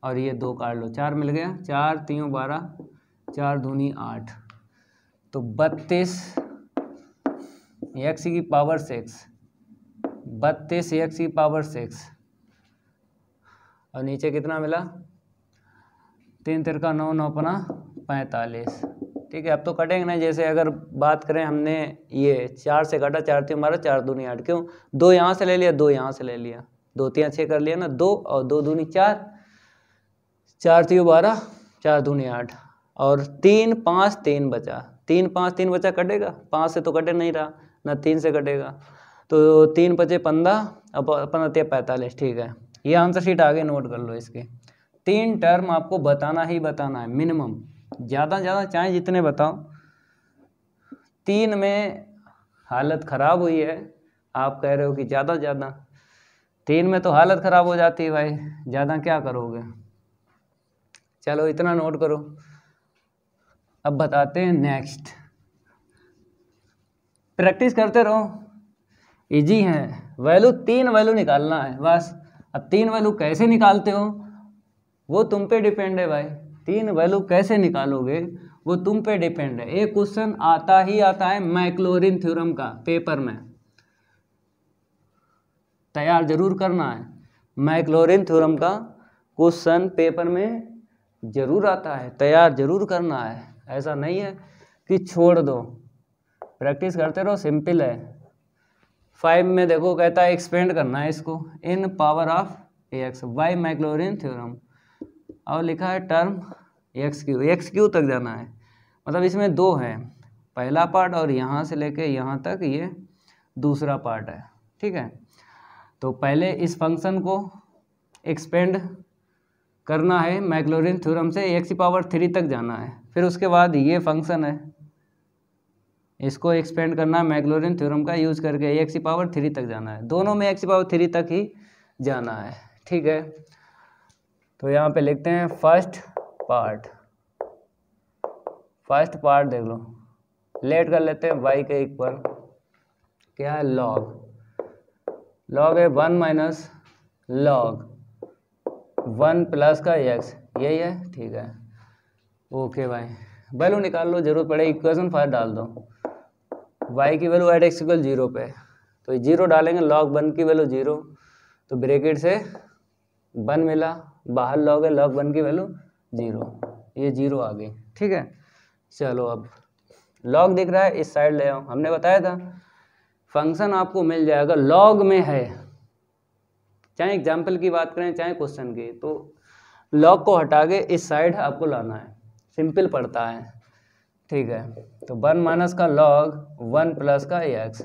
[SPEAKER 1] और ये 2 काट लो, 4 मिल गया, 4 3 12, 4 दूनी 8, तो 32 x की पावर 6, 32 x की पावर 6, और नीचे कितना मिला, 3 तिरका 9 9 पना 45, ठीक है। अब तो कटेंगे नहीं, जैसे अगर बात करें हमने ये 4 से काटा, 4 3 12, 4 दूनी 8, क्यों 2 यहाँ से ले लिया, 2 यहाँ से ले लिया, 2 3 6 कर लिया ना, 2 और 2 दूनी 4, 4 3 12, 4 दूनी 8, और 3 5 3 बचा, 3 5 3 बचा, कटेगा, 5 से तो कटे नहीं रहा ना, 3 से कटेगा, तो 3 5 15, अब 15 45, ठीक है। ये आंसर शीट आगे नोट कर लो। इसके 3 टर्म आपको बताना ही बताना है मिनिमम, ज़्यादा ज़्यादा चाहे जितने बताओ। 3 में हालत ख़राब हुई है, आप कह रहे हो कि ज़्यादा ज़्यादा, 3 में तो हालत ख़राब हो जाती है भाई, ज़्यादा क्या करोगे। चलो इतना नोट करो। अब बताते हैं नेक्स्ट, प्रैक्टिस करते रहो, इजी है। वैल्यू 3 वैल्यू निकालना है बस। अब 3 वैल्यू कैसे निकालते हो वो तुम पे डिपेंड है भाई। 3 वैल्यू कैसे निकालोगे वो तुम पे डिपेंड है। एक क्वेश्चन आता ही आता है मैक्लॉरिन थ्योरम का पेपर में, तैयार जरूर करना है। मैक्लॉरिन थ्योरम का क्वेश्चन पेपर में जरूर आता है, तैयार जरूर करना है। ऐसा नहीं है कि छोड़ दो, प्रैक्टिस करते रहो, सिंपल है। 5 में देखो कहता है एक्सपेंड करना है इसको in power of x by Maclaurin theorem, और लिखा है टर्म एक्स क्यू तक जाना है। मतलब इसमें दो है, पहला पार्ट और यहाँ से लेके यहाँ तक ये दूसरा पार्ट है, ठीक है। तो पहले इस फंक्शन को एक्सपेंड करना है मैक्लॉरिन थ्योरम से, एक्स की पावर 3 तक जाना है। फिर उसके बाद ये फंक्शन है, इसको एक्सपेंड करना है मैक्लॉरिन थ्योरम का यूज करके, एक्स की पावर 3 तक जाना है। दोनों में एक्स की पावर 3 तक ही जाना है, ठीक है। तो यहाँ पे लिखते हैं फर्स्ट पार्ट देख लो, लेट कर लेते हैं y के इक्वल क्या है, लॉग है 1 माइनस लॉग 1 प्लस का x, यही है, ठीक है। ओके भाई, वैल्यू निकाल लो, जरूरत पड़े इक्वेशन फर्स्ट डाल दो। y की वैल्यू एट एक्स इक्वल 0 पे, तो 0 डालेंगे, log 1 की वैल्यू 0, तो ब्रैकेट से 1 मिला, बाहर log है, log 1 की वैल्यू 0, ये 0 आ गई, ठीक है। चलो अब log दिख रहा है, इस साइड ले आओ। हमने बताया था फंक्शन आपको मिल जाएगा log में है, चाहे एग्जाम्पल की बात करें चाहे क्वेश्चन की, तो log को हटा के इस साइड आपको लाना है, सिंपल पड़ता है, ठीक है। तो 1 माइनस का log 1 प्लस का x,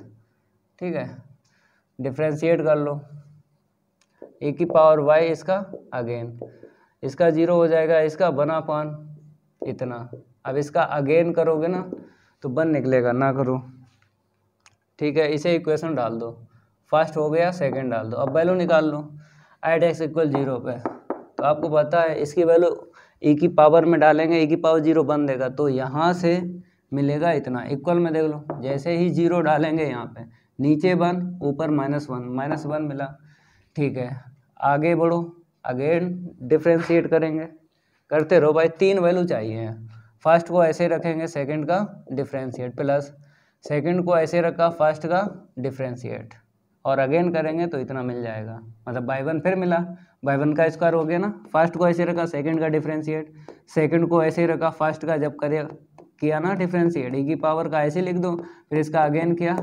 [SPEAKER 1] ठीक है, डिफ्रेंशिएट कर लो, ए की पावर y, इसका अगेन, इसका 0 हो जाएगा, इसका 1/, इतना। अब इसका अगेन करोगे ना तो 1 निकलेगा, ना करो, ठीक है। इसे इक्वेशन डाल दो, फर्स्ट हो गया, सेकंड डाल दो। अब वैल्यू निकाल लो एट एक्स इक्वल 0 पे, तो आपको पता है इसकी वैल्यू e की पावर में डालेंगे, e की पावर 0 बन देगा, तो यहाँ से मिलेगा इतना। इक्वल में देख लो, जैसे ही 0 डालेंगे यहाँ पे नीचे 1 ऊपर -1 मिला, ठीक है। आगे बढ़ो, अगेन डिफ्रेंशिएट करेंगे, करते रहो भाई, 3 वैल्यू चाहिए। फर्स्ट को ऐसे रखेंगे, सेकंड का डिफ्रेंशिएट, प्लस सेकंड को ऐसे रखा, फर्स्ट का डिफ्रेंशिएट, और अगेन करेंगे तो इतना मिल जाएगा। मतलब बाई 1 फिर मिला, बाई 1 का स्क्वायर हो गया ना। फर्स्ट को ऐसे रखा, सेकंड का डिफ्रेंशिएट, सेकंड को ऐसे रखा, फर्स्ट का जब किया ना डिफ्रेंशिएट, e की पावर का ऐसे लिख दो, फिर इसका अगेन किया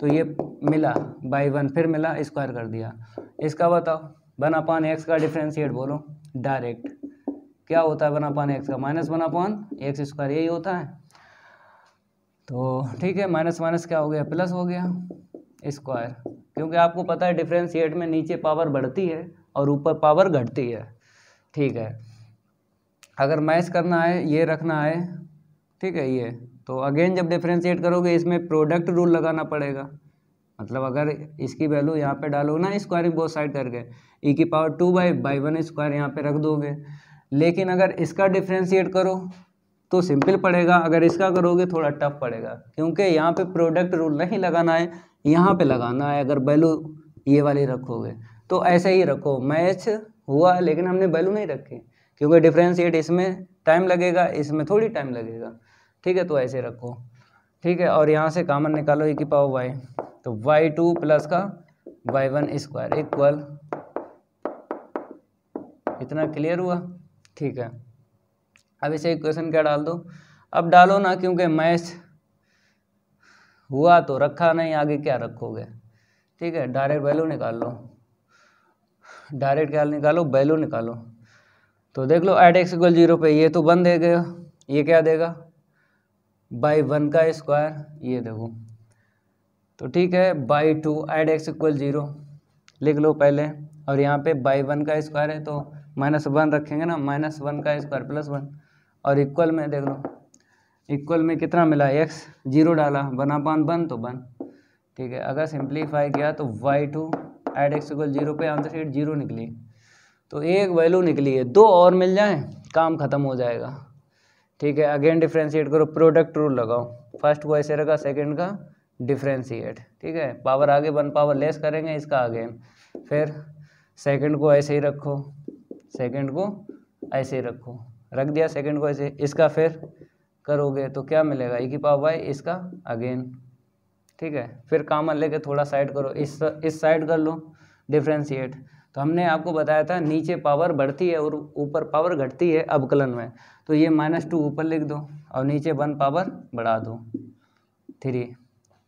[SPEAKER 1] तो ये मिला, बाई 1 फिर मिला, स्क्वायर कर दिया। इसका बताओ 1/x का डिफ्रेंशिएट बोलो डायरेक्ट, क्या होता है 1/x का, -1/x², यही होता है। तो ठीक है, माइनस क्या हो गया, प्लस हो गया स्क्वायर, क्योंकि आपको पता है डिफ्रेंशिएट में नीचे पावर बढ़ती है और ऊपर पावर घटती है, ठीक है। अगर मैच करना है, ये रखना है, ठीक है, ये तो अगेन जब डिफ्रेंशिएट करोगे इसमें प्रोडक्ट रूल लगाना पड़ेगा। मतलब अगर इसकी वैल्यू यहाँ पे डालोगे ना, स्क्वायरिंग बोथ साइड करके, e की पावर 2/1² यहाँ पे रख दोगे। लेकिन अगर इसका डिफ्रेंशिएट करो तो सिंपल पड़ेगा, अगर इसका करोगे थोड़ा टफ पड़ेगा, क्योंकि यहाँ पे प्रोडक्ट रूल नहीं लगाना है, यहाँ पे लगाना है। अगर वैल्यू ये वाली रखोगे तो ऐसे ही रखो, मैच हुआ लेकिन हमने वैल्यू नहीं रखी, क्योंकि डिफ्रेंशिएट इसमें टाइम लगेगा, इसमें थोड़ी टाइम लगेगा, ठीक है। तो ऐसे रखो, ठीक है। और यहाँ से कॉमन निकालो e की पावर y, तो y2 प्लस का y1² इक्वल, इतना क्लियर हुआ, ठीक है। अब इसे इक्वेशन क्या डाल दो, अब डालो ना, क्योंकि मैच हुआ तो रखा नहीं, आगे क्या रखोगे, ठीक है। डायरेक्ट वैल्यू निकाल लो, डायरेक्ट क्या निकालो, वैल्यू निकालो। तो देख लो एट एक्स इक्वल 0 पे ये तो 1 देगा, ये क्या देगा, बाई 1 का स्क्वायर, ये देखो, तो ठीक है। बाई 2 एट एक्स इक्वल 0 लिख लो पहले, और यहाँ पे बाई 1 का स्क्वायर है तो -1 रखेंगे ना, -1 का स्क्वायर प्लस 1, और इक्वल में देख लो, इक्वल में कितना मिला, x 0 डाला, 1/1 तो 1, ठीक है। अगर सिंप्लीफाई किया तो y2 एट एक्स इक्वल 0 पे आंसर शीट 0 निकली, तो एक वैल्यू निकली है, 2 और मिल जाए काम खत्म हो जाएगा, ठीक है। अगेन डिफ्रेंशिएट करो, प्रोडक्ट रूल लगाओ, फर्स्ट को ऐसे रखा, सेकंड का डिफ्रेंशिएट, ठीक है। पावर आगे 1 पावर लेस करेंगे, इसका अगेन, फिर सेकंड को ऐसे ही रखो, सेकंड को ऐसे ही रखो, रख दिया सेकंड को ऐसे, इसका फिर करोगे तो क्या मिलेगा, e की पावर वाई इसका अगेन, ठीक है। फिर कॉमन लेके थोड़ा साइड करो, इस साइड कर लो डिफ्रेंशिएट। तो हमने आपको बताया था नीचे पावर बढ़ती है और ऊपर पावर घटती है अवकलन में, तो ये -2 ऊपर लिख दो और नीचे 1 पावर बढ़ा दो 3,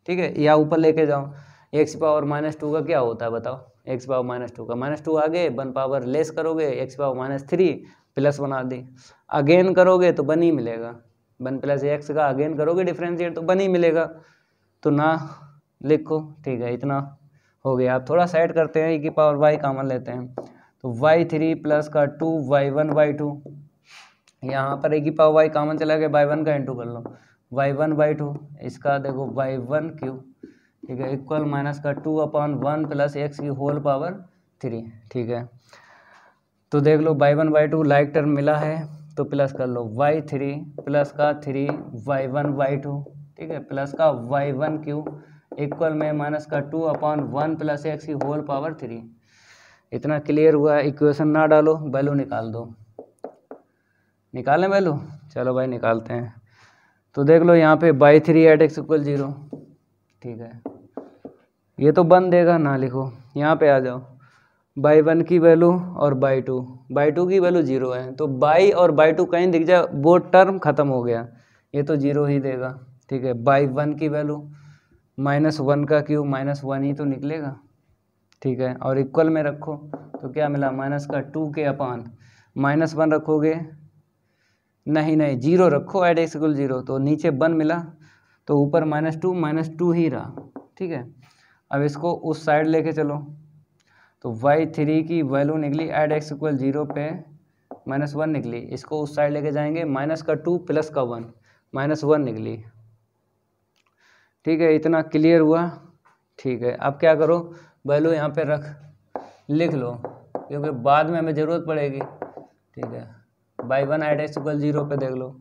[SPEAKER 1] ठीक है। या ऊपर लेके जाओ, x पावर -2 का क्या होता है बताओ, x पावर -2 का -2 आगे 1 पावर लेस करोगे x पावर -3 प्लस बना दी, अगेन करोगे तो 1 ही मिलेगा, 1 + x का अगेन करोगे डिफ्रेंशिएट तो 1 ही मिलेगा, तो ना लिखो, ठीक है। इतना हो गया। आप थोड़ा साइड करते हैं, e की पावर y कॉमन लेते हैं, तो y3 प्लस का 2 y1 y2, यहाँ पर e की पावर y कॉमन चला गया, y1 का इंटू कर लो, y1 y2 इसका देखो y1 क्यूब, ठीक है, इक्वल माइनस का 2/1 प्लस x की होल पावर 3, ठीक है। तो देख लो y1 y2 लाइक टर्म मिला है तो प्लस कर लो, y3 प्लस का 3 y1 y2, ठीक है, प्लस का y1 क्यूब इक्वल में माइनस का 2/1 प्लस x की होल पावर 3। इतना क्लियर हुआ। इक्वेशन ना डालो, वैल्यू निकाल दो, निकालें वैल्यू, चलो भाई निकालते हैं। तो देख लो यहाँ पे y3 @ x = 0, ठीक है, ये तो 1 देगा, ना लिखो, यहाँ पे आ जाओ, y1 की वैल्यू और y2 की वैल्यू 0 है, तो y और y2 कहीं दिख जाए वो टर्म खत्म हो गया, ये तो 0 ही देगा, ठीक है। y1 की वैल्यू -1 का क्यूब -1 ही तो निकलेगा, ठीक है, और इक्वल में रखो तो क्या मिला, माइनस का 2 के अपान -1 रखोगे, नहीं 0 रखो, @ x = 0, तो नीचे 1 मिला तो ऊपर -2 ही रहा, ठीक है। अब इसको उस साइड लेके चलो, तो y3 की वैल्यू निकली @ x = 0 पे -1 निकली, इसको उस साइड लेके जाएंगे, -2 प्लस का 1 -1 निकली, ठीक है। इतना क्लियर हुआ, ठीक है। अब क्या करो, वैल्यू यहाँ पे लिख लो, क्योंकि बाद में हमें ज़रूरत पड़ेगी, ठीक है। y1 @ x = 0 पे देख लो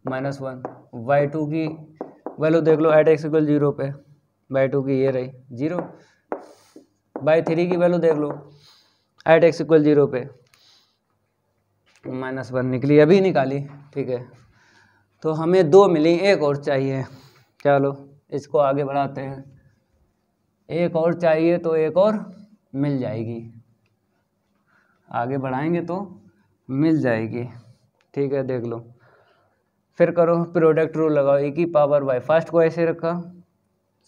[SPEAKER 1] -1, y2 की वैल्यू देख लो @ x = 0 पे, y2 की ये रही 0, y3 की वैल्यू देख लो @ x = 0 पे -1 निकली, अभी निकाली, ठीक है। तो हमें 2 मिली, एक और चाहिए, चलो इसको आगे बढ़ाते हैं, एक और चाहिए तो एक और मिल जाएगी, आगे बढ़ाएंगे तो मिल जाएगी, ठीक है। देख लो, फिर करो प्रोडक्ट रूल लगाओ, e की पावर y, फर्स्ट को ऐसे रखा,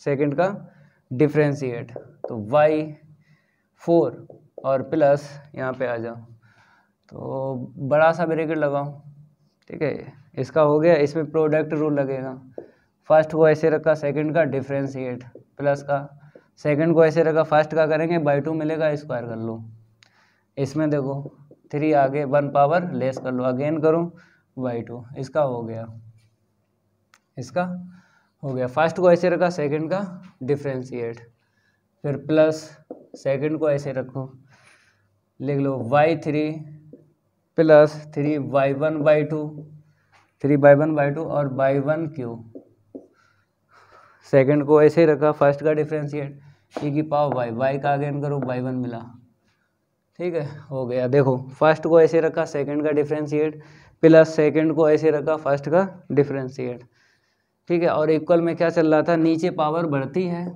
[SPEAKER 1] सेकंड का डिफ्रेंशिएट, तो y4 और प्लस यहाँ पे आ जाओ, तो बड़ा सा ब्रैकेट लगाओ, ठीक है, इसका हो गया। इसमें प्रोडक्ट रूल लगेगा, फर्स्ट को ऐसे रखा, सेकंड का डिफ्रेंशिएट, प्लस का सेकंड को ऐसे रखा, फर्स्ट का करेंगे y2 मिलेगा, स्क्वायर कर लो, इसमें देखो 3 आगे 1 पावर लेस कर लो, अगेन करो y2, इसका हो गया, इसका हो गया। फर्स्ट को ऐसे रखा, सेकंड का डिफ्रेंशिएट, फिर प्लस सेकंड को ऐसे रखो, लिख लो y3 plus 3y1 y2, 3y1 y2 और y1 क्यूब, सेकंड को ऐसे रखा, फर्स्ट का डिफ्रेंशिएट, e की पावर y का अगेन करो, y1 मिला, ठीक है, हो गया। देखो फर्स्ट को ऐसे रखा, सेकंड का डिफ्रेंशिएट, प्लस सेकंड को ऐसे रखा, फर्स्ट का डिफ्रेंशिएट, ठीक है। और इक्वल में क्या चल रहा था, नीचे पावर बढ़ती है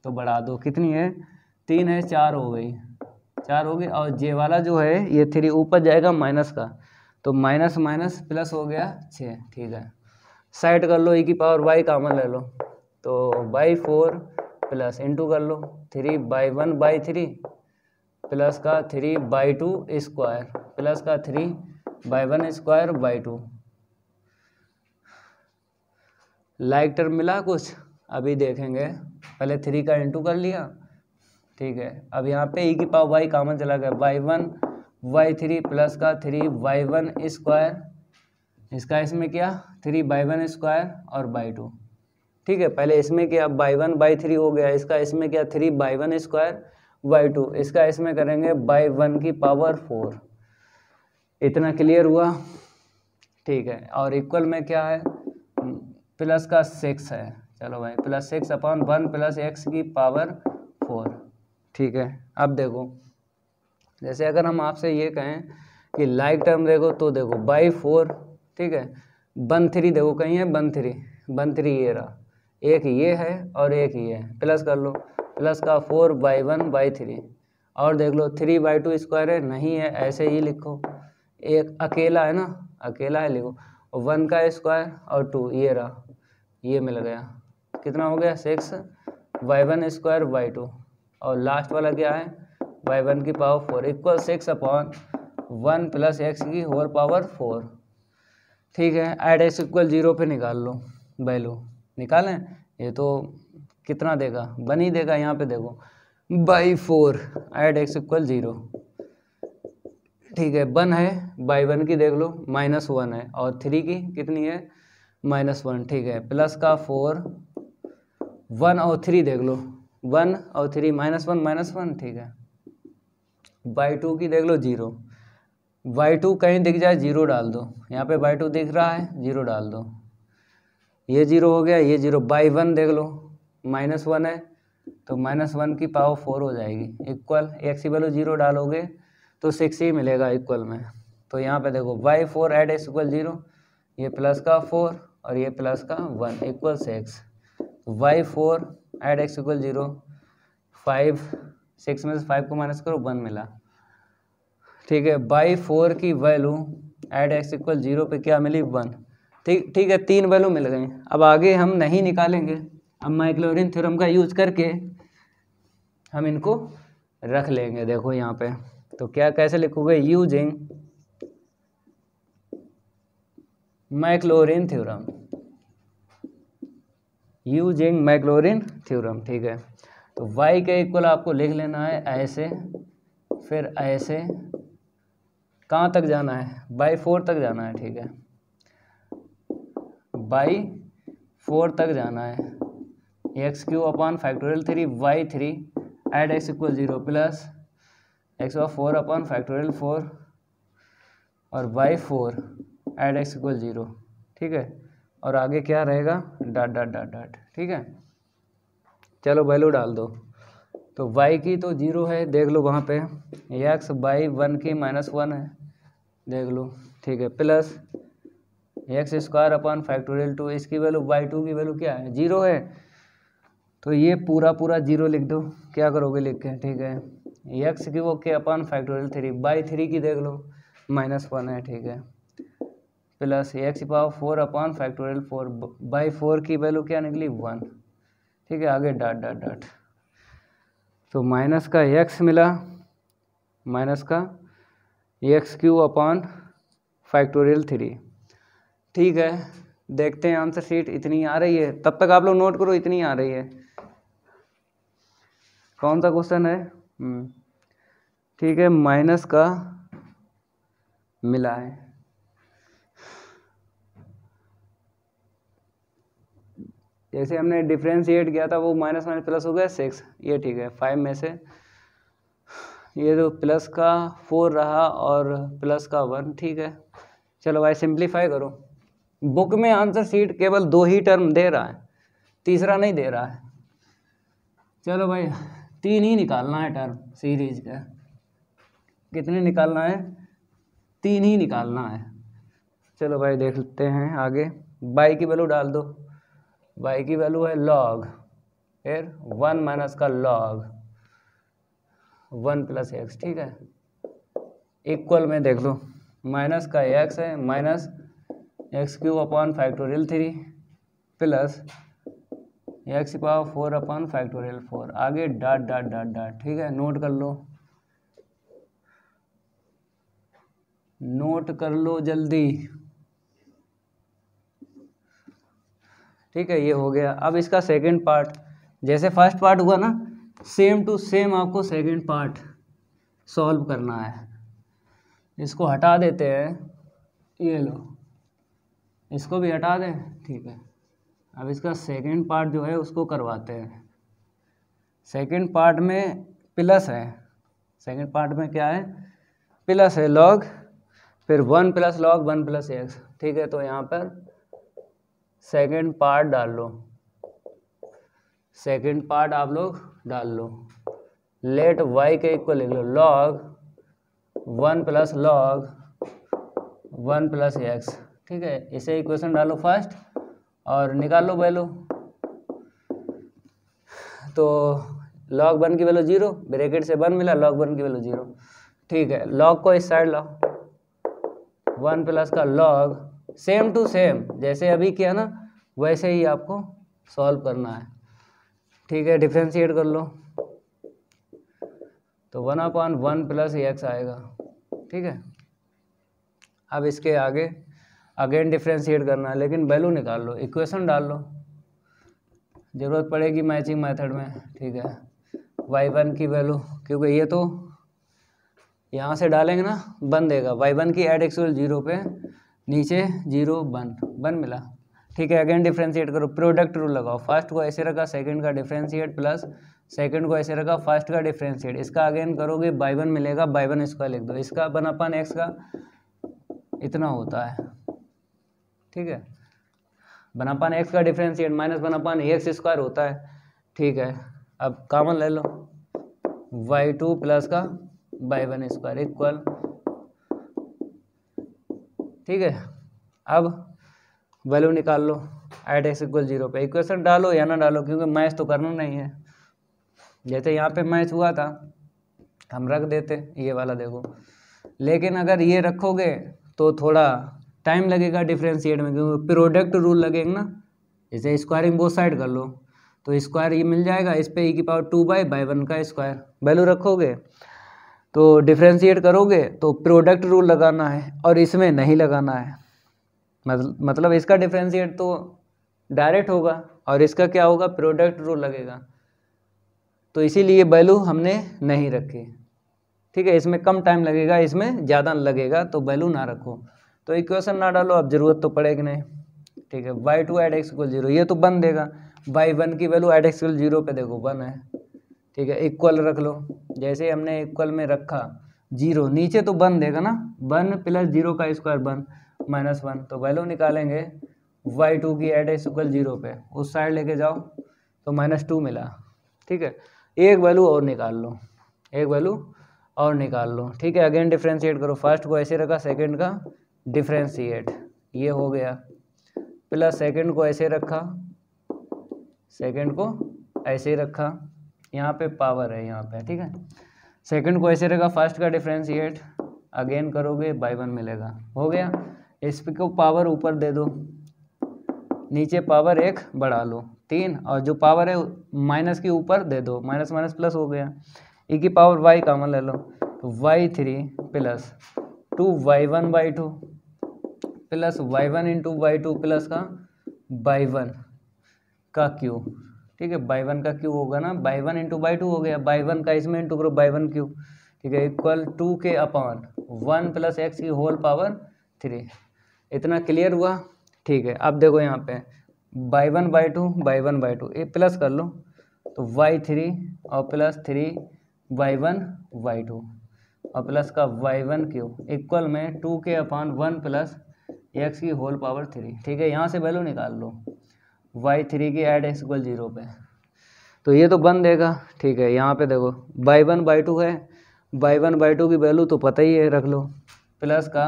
[SPEAKER 1] तो बढ़ा दो, कितनी है, 3 है, 4 हो गई, 4 हो गई, और जे वाला जो है ये 3 ऊपर जाएगा माइनस का, तो माइनस माइनस प्लस हो गया 6, ठीक है। साइड कर लो, e की पावर y कॉमन ले लो, तो y4 प्लस इंटू कर लो 3y1/3 प्लस का 3/2 स्क्वायर प्लस का 3/1² 2। लाइक टर्म मिला कुछ, अभी देखेंगे, पहले 3 का इंटू कर लिया, ठीक है। अब यहाँ पे e की पावर y कॉमन चला गया, y1/3 प्लस का 3y1², इसका इसमें किया 3/1² और 2, ठीक है। पहले इसमें किया y1/3 हो गया, इसका इसमें किया 3/1² 2, इसका इसमें करेंगे y1⁴। इतना क्लियर हुआ, ठीक है। और इक्वल में क्या है, प्लस का 6 है, चलो भाई प्लस 6/1 प्लस x⁴, ठीक है। अब देखो, जैसे अगर हम आपसे ये कहें कि लाइक टर्म देखो, तो देखो y4, ठीक है, 1 3 देखो कहीं है 1 3 ये रहा, एक ये है और एक ये है, प्लस कर लो, प्लस का 4/1/3 और देख लो 3/2 स्क्वायर है, नहीं है ऐसे ही लिखो, एक अकेला है ना, अकेला है लिखो, 1 का स्क्वायर और 2 ये रहा, ये मिल गया, कितना हो गया 6/1 स्क्वायर बाई 2 और लास्ट वाला क्या है y1 की पावर 4 इक्वल 6/1 प्लस x की होल पावर 4। ठीक है, ऐड x इक्वल 0 पे निकाल लो वैल्यू, निकालें, ये तो कितना देगा 1 ही देगा, यहाँ पे देखो बाई 4 ऐड x इक्वल 0। ठीक है 1 है, बाई 1 की देख लो -1 है और 3 की कितनी है -1। ठीक है प्लस का 4 1 और 3 देख लो 1 और 3 -1 ठीक है, बाई 2 की देख लो 0, बाई 2 कहीं दिख जाए 0 डाल दो, यहाँ पे बाई 2 दिख रहा है 0 डाल दो, ये 0 हो गया, ये 0, बाई 1 देख लो -1 है तो -1 की पावर 4 हो जाएगी, इक्वल x की वैल्यू 0 डालोगे तो 6 ही मिलेगा इक्वल में। तो यहाँ पे देखो बाई 4 ऐड x इक्वल 0, ये प्लस का 4 और ये प्लस का 1 equal 6, by 4 add x equal 0, 5 6 में से 5 को माइनस करो 1 मिला। ठीक है बाई 4 की वैल्यू ऐड x इक्वल 0 पे क्या मिली 1। ठीक है 3 वैल्यू मिल गई। अब आगे हम नहीं निकालेंगे, अब मैक्लॉरिन थ्योरम का यूज करके हम इनको रख लेंगे। देखो यहाँ पे तो क्या कैसे लिखोगे, using Maclaurin theorem, using Maclaurin theorem. ठीक है तो y के इक्वल आपको लिख लेना है ऐसे, फिर ऐसे, कहाँ तक जाना है बाई 4 तक जाना है। ठीक है बाई 4 तक जाना है, x³ 3 by 3 add x equal 0 plus x⁴ 4 और बाई 4 ऐड x इक्वल 0। ठीक है और आगे क्या रहेगा डॉट डॉट डॉट डॉट। ठीक है चलो वैल्यू डाल दो, तो y की तो 0 है देख लो वहाँ पे, x बाई 1 की -1 है देख लो। ठीक है प्लस x² 2, इसकी वैल्यू बाई 2 की वैल्यू क्या है 0 है, तो ये पूरा 0 लिख दो, क्या करोगे लिख के। ठीक है x³ 3 बाई 3 की देख लो -1 है। ठीक है प्लस x⁴ 4 बाई 4 की वैल्यू क्या निकली 1। ठीक है आगे डॉट डॉट डॉट, तो माइनस का x मिला, माइनस का x³ 3। ठीक है देखते हैं आंसर शीट, इतनी आ रही है, तब तक आप लोग नोट करो इतनी आ रही है। कौन सा क्वेश्चन है ठीक है माइनस का मिला है, जैसे हमने डिफरेंशिएट किया था वो माइनस माइनस प्लस हो गया 6, ये ठीक है 5 में से ये तो प्लस का 4 रहा और प्लस का 1। ठीक है चलो भाई सिंप्लीफाई करो, बुक में आंसर शीट केवल 2 ही टर्म दे रहा है, तीसरा नहीं दे रहा है। चलो भाई 3 ही निकालना है टर्म सीरीज का, कितने निकालना है 3 ही निकालना है। चलो भाई देख लेते हैं आगे, बाई की वैल्यू डाल दो, बाई की वैल्यू है लॉग, फिर 1 माइनस का लॉग 1 प्लस एक्स। ठीक है इक्वल में देख लो माइनस का x है माइनस x³ 3 प्लस x⁴ 4 आगे डॉट डॉट डॉट डॉट। ठीक है नोट कर लो, नोट कर लो जल्दी। ठीक है ये हो गया। अब इसका सेकंड पार्ट, जैसे फर्स्ट पार्ट हुआ ना सेम टू सेम आपको सेकंड पार्ट सॉल्व करना है। इसको हटा देते हैं, ये लो इसको भी हटा दें। ठीक है अब इसका सेकंड पार्ट जो है उसको करवाते हैं। सेकंड पार्ट में प्लस है, सेकंड पार्ट में क्या है प्लस है लॉग, फिर 1 प्लस लॉग 1 प्लस एक्स। ठीक है तो यहाँ पर सेकंड पार्ट डाल लो, सेकंड पार्ट आप लोग डाल लो, लेट y के इक्वल लिख लो log 1 plus log 1 plus x. ठीक है, इसे इक्वेशन डालो फर्स्ट और निकाल लो वैल्यू। तो log 1 की वैल्यू 0, ब्रैकेट से 1 मिला, log 1 की वैल्यू 0। ठीक है, log को इस साइड लाओ, 1 प्लस का log, सेम टू सेम जैसे अभी किया ना वैसे ही आपको सॉल्व करना है। ठीक है, डिफ्रेंशिएट कर लो तो 1/1 प्लस एक्स आएगा। ठीक है, अब इसके आगे अगेन डिफ्रेंशिएट करना है, लेकिन वैल्यू निकाल लो, इक्वेशन डाल लो, ज़रूरत पड़ेगी मैचिंग मेथड में। ठीक है, y1 की वैल्यू, क्योंकि ये तो यहाँ से डालेंगे ना 1 देगा, y1 की एड एक्चुअल 0 पे, नीचे 0 1 मिला। ठीक है, अगेन डिफ्रेंशिएट करो, प्रोडक्ट रूल लगाओ, फर्स्ट को ऐसे रखा, सेकंड का डिफ्रेंशिएट प्लस सेकंड को ऐसे रखा, फर्स्ट का डिफ्रेंशिएट, इसका अगेन करोगे y1 मिलेगा, y1 स्क्वायर लिख दो, इसका 1/x का इतना होता है। ठीक है, 1/x का डिफ्रेंशिएट माइनस 1/x स्क्वायर होता है। ठीक है, अब कॉमन ले लो, y2 प्लस का y1 स्क्वायर इक्वल। ठीक है, अब वैल्यू निकाल लो एट x इक्वल 0 पे, इक्वेशन डालो या ना डालो, क्योंकि मैच तो करना नहीं है। जैसे यहाँ पे मैच हुआ था हम रख देते ये वाला, देखो, लेकिन अगर ये रखोगे तो थोड़ा टाइम लगेगा डिफ्रेंशिएट में, क्योंकि प्रोडक्ट रूल लगेगा ना। जैसे स्क्वायरिंग बोथ साइड कर लो तो स्क्वायर ये मिल जाएगा, इस पे e⁻² का स्क्वायर वैल्यू रखोगे तो डिफ्रेंशिएट करोगे तो प्रोडक्ट रूल लगाना है और इसमें नहीं लगाना है। मतलब इसका डिफ्रेंशिएट तो डायरेक्ट होगा और इसका क्या होगा, प्रोडक्ट रूल लगेगा, तो इसीलिए वैल्यू हमने नहीं रखी। ठीक है, इसमें कम टाइम लगेगा, इसमें ज़्यादा लगेगा, तो वैल्यू ना रखो, तो इक्वेशन ना डालो, अब ज़रूरत तो पड़ेगी नहीं। ठीक है, y2 एट x इक्वल 0, ये तो 1 देगा, y1 की वैल्यू एट x इक्वल 0 पे देखो 1 है। ठीक है, इक्वल रख लो, जैसे हमने इक्वल में रखा 0, नीचे तो 1 देगा ना, 1 प्लस 0 का स्क्वायर 1 माइनस 1, तो वैल्यू निकालेंगे y2 की एट x इक्वल 0 पे, उस साइड लेके जाओ तो -2 मिला। ठीक है, एक वैल्यू और निकाल लो, एक वैल्यू और निकाल लो। ठीक है, अगेन डिफ्रेंशिएट करो, फर्स्ट को ऐसे रखा, सेकंड का डिफ्रेंशिएट, ये हो गया, प्लस सेकंड को ऐसे रखा, सेकंड को ऐसे रखा, यहाँ पे पावर है यहाँ पे। ठीक है, सेकंड को ऐसे रखा, फर्स्ट का डिफ्रेंशिएट, अगेन करोगे y1 मिलेगा, हो गया। इसको पावर ऊपर दे दो, नीचे पावर 1 बढ़ा लो 3, और जो पावर है माइनस के ऊपर दे दो, माइनस माइनस प्लस हो गया, e की पावर y कॉमन ले लो, तो y3 plus 2y1/2 plus y1 into y2 plus का y1 का क्यूब। ठीक है, y1 का क्यूब होगा ना, y1 इंटू y2 हो गया, y1 का इसमें इंटू करो y1 क्यूब। ठीक है, इक्वल 2 के अपॉन 1 प्लस x की होल पावर 3। इतना क्लियर हुआ। ठीक है, अब देखो यहाँ पे y1/2 ये प्लस कर लो, तो y3 और प्लस 3y1/2 और प्लस का y1 क्यूब इक्वल में 2 के अपॉन 1 प्लस x की होल पावर 3। ठीक है, यहाँ से वैल्यू निकाल लो y3 की एड x इक्वल 0 पे, तो ये तो 1 देगा। ठीक है, यहाँ पे देखो y1/2 है, y1/2 की वैल्यू तो पता ही है, रख लो, प्लस का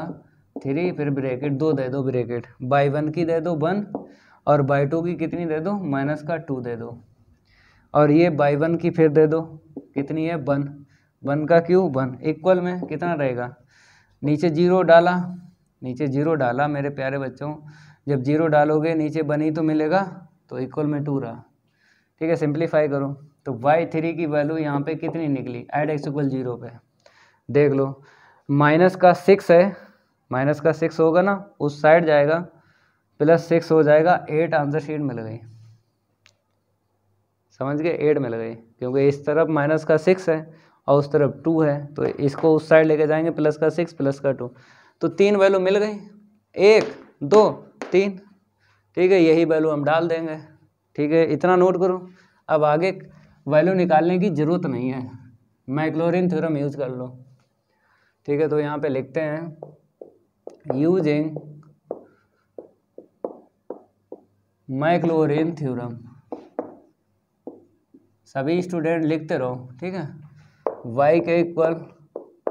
[SPEAKER 1] 3 फिर ब्रैकेट 2 दे दो, ब्रैकेट y1 की दे दो 1 और y2 की कितनी दे दो, माइनस का 2 दे दो, और ये y1 की फिर दे दो, कितनी है 1, 1 का क्यूब 1 इक्वल में कितना रहेगा, नीचे 0 डाला, नीचे 0 डाला मेरे प्यारे बच्चों, जब 0 डालोगे नीचे 1 ही तो मिलेगा, तो इक्वल में 2 रहा। ठीक है, सिंप्लीफाई करो, तो y3 की वैल्यू यहाँ पे कितनी निकली, एड x इक्वल 0 पे, देख लो, माइनस का 6 है, माइनस का 6 होगा ना, उस साइड जाएगा, प्लस 6 हो जाएगा, 8 आंसर शीट मिल गई, समझ गए, 8 मिल गई, क्योंकि इस तरफ माइनस का 6 है और उस तरफ 2 है, तो इसको उस साइड लेके जाएंगे, प्लस का 6 प्लस का 2, तो 3 वैल्यू मिल गई, 1 2 3। ठीक है, यही वैल्यू हम डाल देंगे। ठीक है, इतना नोट करो, अब आगे वैल्यू निकालने की ज़रूरत नहीं है, मैक्लॉरिन थ्योरम यूज कर लो। ठीक है, तो यहाँ पे लिखते हैं यूजिंग मैक्लॉरिन थ्योरम, सभी स्टूडेंट लिखते रहो। ठीक है, y के इक्वल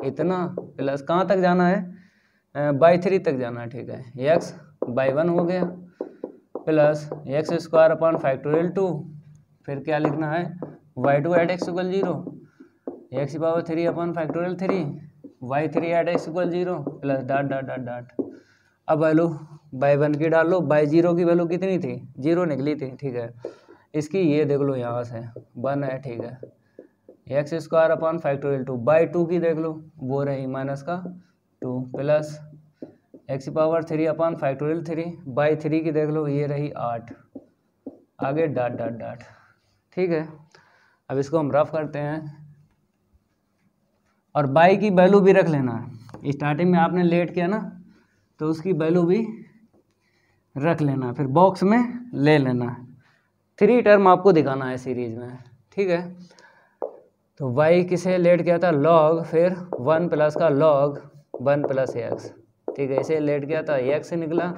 [SPEAKER 1] इतना प्लस कहाँ तक जाना है, y3 तक जाना है। ठीक है, x बाई 1 हो गया plus x square upon factorial 2, फिर क्या लिखना है y2 at x equal 0, x की power 3 upon factorial 3, y3 at x equal 0 plus dot dot dot dot. अब वैल्यू बाई 1 की डाल लो, बाई 0 की वैल्यू कितनी थी 0 निकली थी, ठीक है। इसकी ये देख लो यहाँ से 1 है, ठीक है। X square upon factorial 2 by 2 की देख लो, वो रही माइनस का 2 प्लस एक्स की पावर 3 अपॉन फैक्टोरियल 3 बाई 3 की देख लो, ये रही 8, आगे डॉट डॉट डॉट, ठीक है। अब इसको हम रफ करते हैं और बाई की वैल्यू भी रख लेना है। स्टार्टिंग में आपने लेट किया ना, तो उसकी वैल्यू भी रख लेना, फिर बॉक्स में ले लेना। 3 टर्म आपको दिखाना है सीरीज में, ठीक है। तो y किसे लेट किया था log, फिर 1 प्लस का log 1 प्लस एक्स, ठीक है। इसे लेट किया था x से निकला,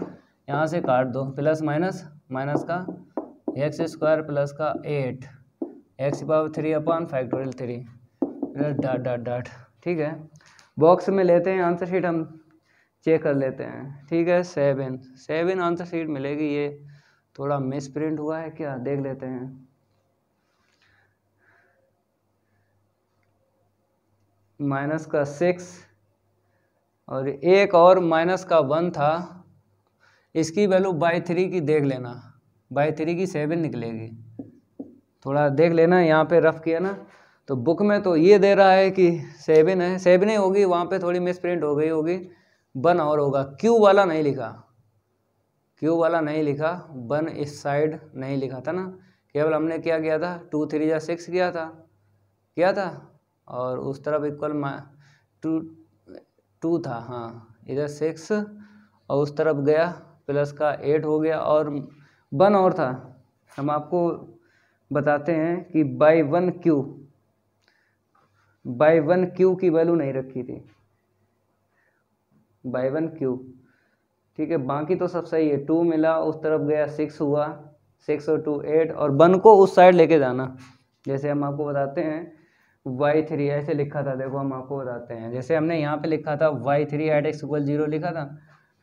[SPEAKER 1] यहाँ से काट दो, प्लस माइनस माइनस का एक्स स्क्वायर प्लस का 8 एक्स की power 3 upon factorial 3 plus dot dot dot, ठीक है। बॉक्स में लेते हैं, आंसर शीट हम चेक कर लेते हैं, ठीक है। 7 आंसर शीट मिलेगी। ये थोड़ा मिस प्रिंट हुआ है क्या, देख लेते हैं। माइनस का 6 और एक और माइनस का 1 था, इसकी वैल्यू बाई 3 की देख लेना, बाई 3 की 7 निकलेगी। थोड़ा देख लेना, यहाँ पे रफ किया ना, तो बुक में तो ये दे रहा है कि 7 है, 7 ही होगी, वहाँ पे थोड़ी मिस प्रिंट हो गई होगी, 1 और होगा। क्यू वाला नहीं लिखा, क्यू वाला नहीं लिखा, 1 इस साइड नहीं लिखा था ना, केवल हमने क्या किया था 2 3 या 6 किया था और उस तरफ इक्वल 2 था, हाँ इधर 6 और उस तरफ गया प्लस का 8 हो गया और 1 और था। हम आपको बताते हैं कि बाई 1 क्यू की वैल्यू नहीं रखी थी, बाई 1 क्यू, ठीक है। बाकी तो सब सही है, 2 मिला, उस तरफ गया 6 हुआ, 6 और 2 8 और 1 को उस साइड लेके जाना। जैसे हम आपको बताते हैं y3 ऐसे लिखा था, देखो हम आपको बताते हैं, जैसे हमने यहाँ पे लिखा था y3 एट एक्स इक्वल 0 लिखा था,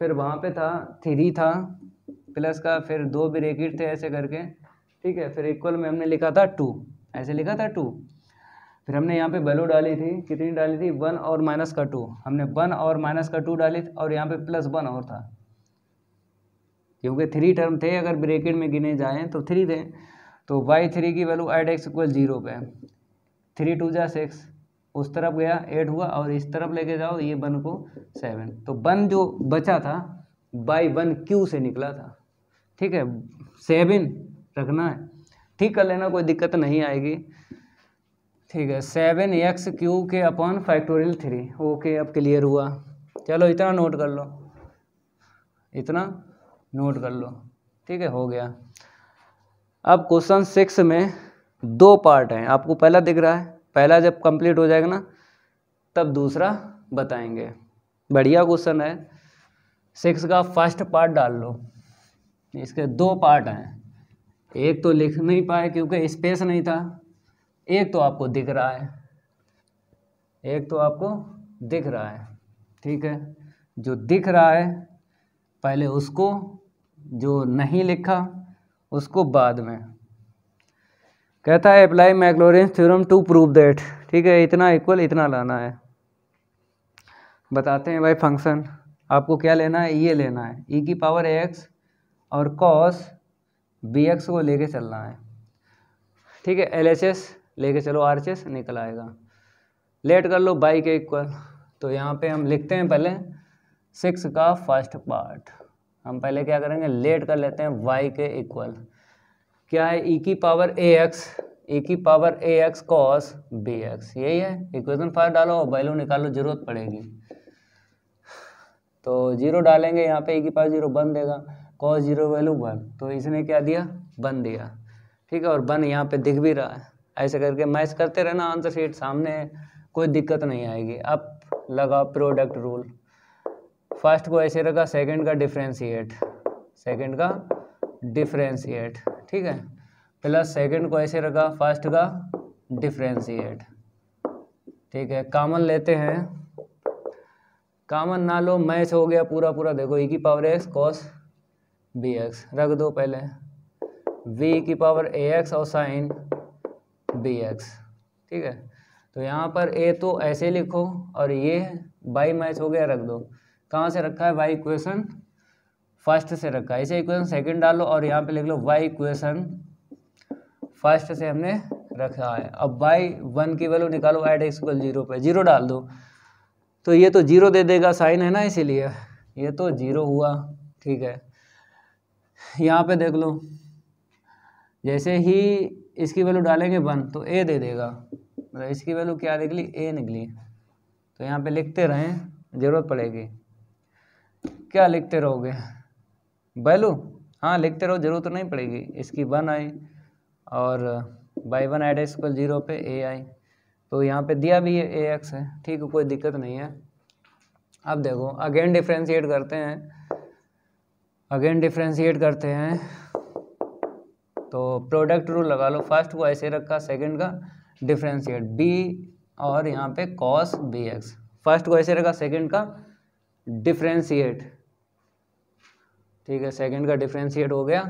[SPEAKER 1] फिर वहाँ पे था 3 था प्लस का, फिर 2 ब्रैकेट थे ऐसे करके, ठीक है। फिर इक्वल में हमने लिखा था 2, ऐसे लिखा था 2, फिर हमने यहाँ पे वैल्यू डाली थी, कितनी डाली थी 1 और माइनस का 2, हमने 1 और माइनस का 2 डाली और यहाँ पे प्लस 1 और था, क्योंकि 3 टर्म थे, अगर ब्रैकेट में गिने जाएँ तो 3 थे। तो y3 की वैल्यू एट एक्स इक्वल 0 पे 3 2 जा 6, उस तरफ गया 8 हुआ और इस तरफ लेके जाओ ये 1 को 7, तो 1 जो बचा था बाई 1 क्यू से निकला था, ठीक है। 7 रखना है, ठीक कर लेना, कोई दिक्कत नहीं आएगी, ठीक है। 7 एक्स क्यू के अपॉन फैक्टोरियल 3, ओके अब क्लियर हुआ। चलो इतना नोट कर लो, इतना नोट कर लो, ठीक है, हो गया। अब क्वेश्चन 6 में 2 पार्ट हैं, आपको पहला दिख रहा है, पहला जब कंप्लीट हो जाएगा ना तब दूसरा बताएंगे। बढ़िया क्वेश्चन है। 6 का फर्स्ट पार्ट डाल लो, इसके 2 पार्ट हैं, एक तो लिख नहीं पाए क्योंकि स्पेस नहीं था, एक तो आपको दिख रहा है, एक तो आपको दिख रहा है, ठीक है। जो दिख रहा है पहले उसको, जो नहीं लिखा उसको बाद में। कहता है apply Maclaurin's theorem to prove that, ठीक है, इतना इक्वल इतना लाना है। बताते हैं भाई फंक्शन, आपको क्या लेना है, ये लेना है e की पावर ax और cos bx को लेके चलना है, ठीक है। LHS लेके चलो, RHS निकल आएगा। लेट कर लो बाई के इक्वल, तो यहाँ पे हम लिखते हैं पहले 6 का फर्स्ट पार्ट, हम पहले क्या करेंगे लेट कर लेते हैं y के इक्वल, क्या है e की पावर ax cos bx, यही है। इक्वेशन 5 डालो और वैल्यू निकालो, जरूरत पड़ेगी तो 0 डालेंगे यहाँ पे, e की पावर 0 1 देगा, cos 0 वैल्यू 1, तो इसने क्या दिया 1 दिया, ठीक है। और 1 यहाँ पे दिख भी रहा है, ऐसे करके मैच करते रहना, आंसर शीट सामने है, कोई दिक्कत नहीं आएगी। अब लगाओ प्रोडक्ट रूल, फर्स्ट को ऐसे रखा, सेकंड का डिफरेंशिएट, ठीक है, प्लस सेकंड को ऐसे रखा, फर्स्ट का डिफरेंशिएट, ठीक है। कॉमन लेते हैं, कॉमन ना लो, मैच हो गया पूरा पूरा, देखो e की power x cos b x रख दो पहले, वी की पावर ए एक्स और साइन बी एक्स। ठीक है, तो यहाँ पर ए तो ऐसे लिखो और ये बाई मैच हो गया, रख दो। कहाँ से रखा है? वाई इक्वेशन फर्स्ट से रखा है, इसे इक्वेशन सेकंड डालो और यहाँ पे लिख लो वाई इक्वेशन फर्स्ट से हमने रखा है। अब बाई वन की वैल्यू निकालो, एट एक्स इक्वल 0 पे 0 डाल दो, तो ये तो 0 दे देगा, साइन है ना, इसीलिए ये तो 0 हुआ। ठीक है, यहाँ पे देख लो, जैसे ही इसकी वैल्यू डालेंगे 1 तो ए दे देगा, मतलब इसकी वैल्यू क्या निकली? ए निकली। तो यहाँ पे लिखते रहें, ज़रूरत पड़ेगी। क्या लिखते रहोगे? वैल्यू, हाँ लिखते रहो, जरूरत तो नहीं पड़ेगी। इसकी 1 आई और बाई 1 एट एक्स इक्वल 0 पे ए आई, तो यहाँ पे दिया भी है ए एक्स है। ठीक है, कोई दिक्कत नहीं है। अब देखो अगेन डिफ्रेंशिएट करते हैं, तो प्रोडक्ट रूल लगा लो। फर्स्ट को ऐसे रखा, सेकंड का डिफ्रेंशिएट बी और यहाँ पे कॉस बी एक्स। फर्स्ट को ऐसे रखा, सेकंड का डिफ्रेंशिएट। ठीक है, सेकंड का डिफ्रेंशिएट हो गया।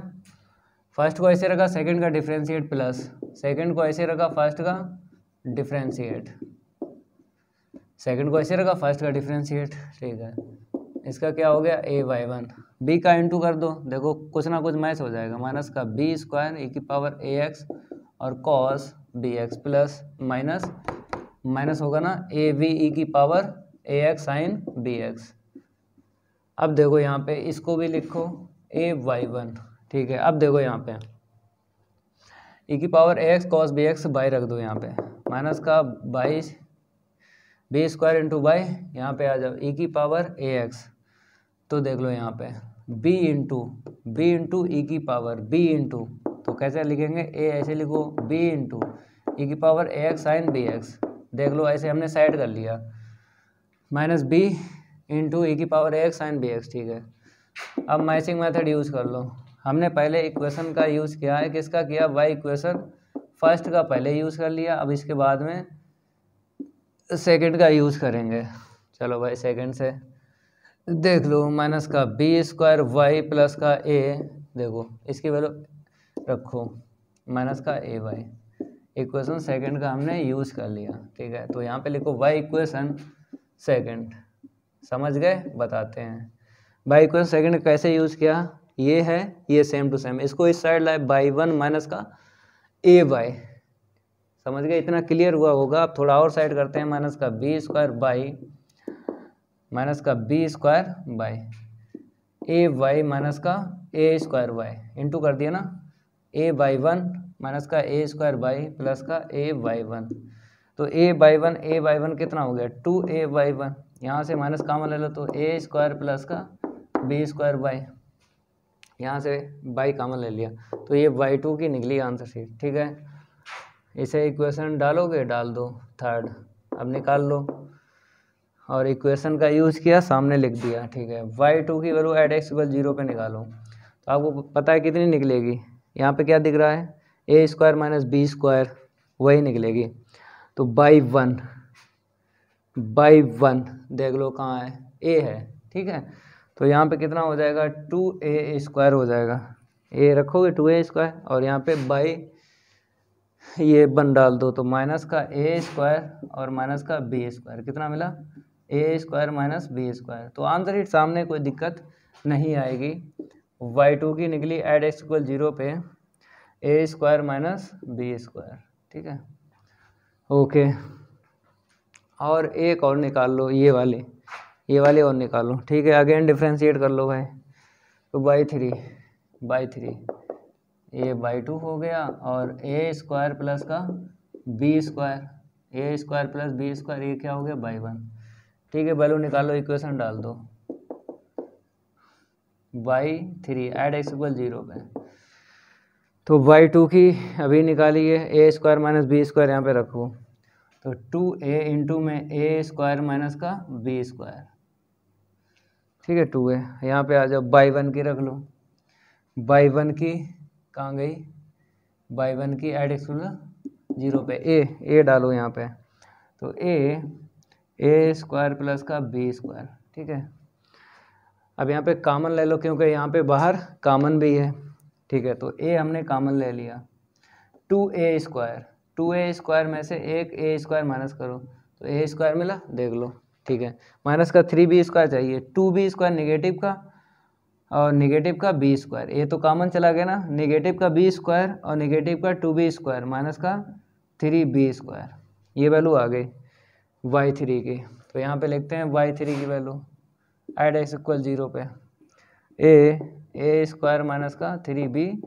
[SPEAKER 1] फर्स्ट को ऐसे रखा, सेकंड का डिफ्रेंशिएट प्लस सेकंड को ऐसे रखा, फर्स्ट का डिफ्रेंशिएट। सेकंड को ऐसे रखा, फर्स्ट का डिफ्रेंशिएट। ठीक है, इसका क्या हो गया? ए बाई 1। बी का इंटू कर दो, देखो कुछ ना कुछ मैच हो जाएगा। माइनस का बी स्क्वायर ए की पावर ए एक्स और cos b x plus minus minus होगा ना ए वी ई की power a x sine b x. अब देखो यहाँ पे इसको भी लिखो ए वाई 1। ठीक है, अब देखो यहाँ पे ई की power a x cos b x by रख दो, यहाँ पे माइनस का by b square into by, यहाँ पे आ जाओ ई की पावर ए एक्स। तो देख लो यहाँ पे बी इंटू ई की पावर बी इंटू, तो कैसे लिखेंगे? ए ऐसे लिखो, बी इंटू ई की power a x sine b x. देख लो ऐसे हमने साइड कर लिया, माइनस बी इंटू ई की power a x sine b x. ठीक है, अब मैचिंग मेथड यूज़ कर लो। हमने पहले इक्वेशन का यूज़ किया है, किसका किया? वाई इक्वेशन फर्स्ट का पहले यूज़ कर लिया, अब इसके बाद में सेकंड का यूज़ करेंगे। चलो भाई सेकंड से देख लो, माइनस का बी स्क्वायर वाई प्लस का ए, देखो इसकी वैल्यू रखो माइनस का ए वाई। इक्वेशन सेकंड का हमने यूज़ कर लिया। ठीक है, तो यहाँ पे लिखो वाई इक्वेशन सेकंड। समझ गए? बताते हैं वाई इक्वेशन सेकंड कैसे यूज़ किया। ये है, ये सेम टू सेम, इसको इस साइड लाए बाई 1 माइनस का ए वाई। समझ गए? इतना क्लियर हुआ होगा। अब थोड़ा और साइड करते हैं, माइनस का बी स्क्वायर बाई माइनस का b square by a y minus का ए स्क्वायर वाई इंटू कर दिया ना, ए बाई 1 माइनस का ए स्क्वायर बाई प्लस का ए बाई 1। तो ए बाई 1 कितना हो गया? 2a by 1। यहाँ से माइनस कॉमन ले लो, तो ए स्क्वायर प्लस का बी स्क्वायर बाई, यहाँ से बाई कॉमन ले लिया, तो ये बाई 2 की निकली आंसर शीट। ठीक है, इसे इक्वेशन डालोगे, डाल दो थर्ड। अब निकाल लो, और इक्वेशन का यूज़ किया, सामने लिख दिया। ठीक है, y2 की वैल्यू एट एक्स इक्वल 0 पे निकालो, तो आपको पता है कितनी निकलेगी। यहाँ पे क्या दिख रहा है? ए स्क्वायर माइनस बी स्क्वायर, वही निकलेगी। तो बाई 1 देख लो कहाँ है? ए है। ठीक है, तो यहाँ पे कितना हो जाएगा? 2a स्क्वायर हो जाएगा। ए रखोगे 2a स्क्वायर और यहाँ पे बाई ये 1 डाल दो, तो माइनस का ए स्क्वायर और माइनस का बी स्क्वायर, कितना मिला? ए स्क्वायर माइनस बी स्क्वायर। तो आंसर शीट सामने, कोई दिक्कत नहीं आएगी। y2 की निकली एट एक्स इक्वल 0 पे ए स्क्वायर माइनस बी स्क्वायर। ठीक है, ओके। और एक और निकाल लो, ये वाले और निकालो। ठीक है, अगेन डिफ्रेंशिएट कर लो भाई। तो बाई 3 ये बाई 2 हो गया, और ए स्क्वायर प्लस का बी स्क्वायर, ए स्क्वायर प्लस बी स्क्वायर, ये क्या हो गया? बाई 1। ठीक है, वैल्यू निकालो, इक्वेशन डाल दो। बाई 3 एट एक्स इक्वल 0 पे, तो बाई 2 की अभी निकाली है, ए स्क्वायर माइनस बी स्क्वायर यहाँ पे रखो, तो 2a इंटू में ए स्क्वायर माइनस का बी स्क्वायर। ठीक है, 2a यहाँ पे आ जाओ, बाई 1 की रख लो। बाई 1 की कहाँ गई? बाई 1 की एट एक्स इक्वल 0 पे ए डालो यहाँ पे, तो ए स्क्वायर प्लस का बी स्क्वायर। ठीक है, अब यहाँ पे कॉमन ले लो क्योंकि यहाँ पे बाहर कॉमन भी है, ठीक है। तो ए हमने कॉमन ले लिया, 2a², 2a² में से एक a² माइनस करो तो a² मिला, देख लो, ठीक है। माइनस का 3b² चाहिए, 2b² नेगेटिव का और नेगेटिव का b², ये तो कॉमन चला गया ना, नेगेटिव का b² और नेगेटिव का 2b² माइनस का 3b², ये वैल्यू आ गई y3 की। तो यहाँ पे लिखते हैं y3 की वैल्यू एट x = 0 पे a² माइनस का 3b²,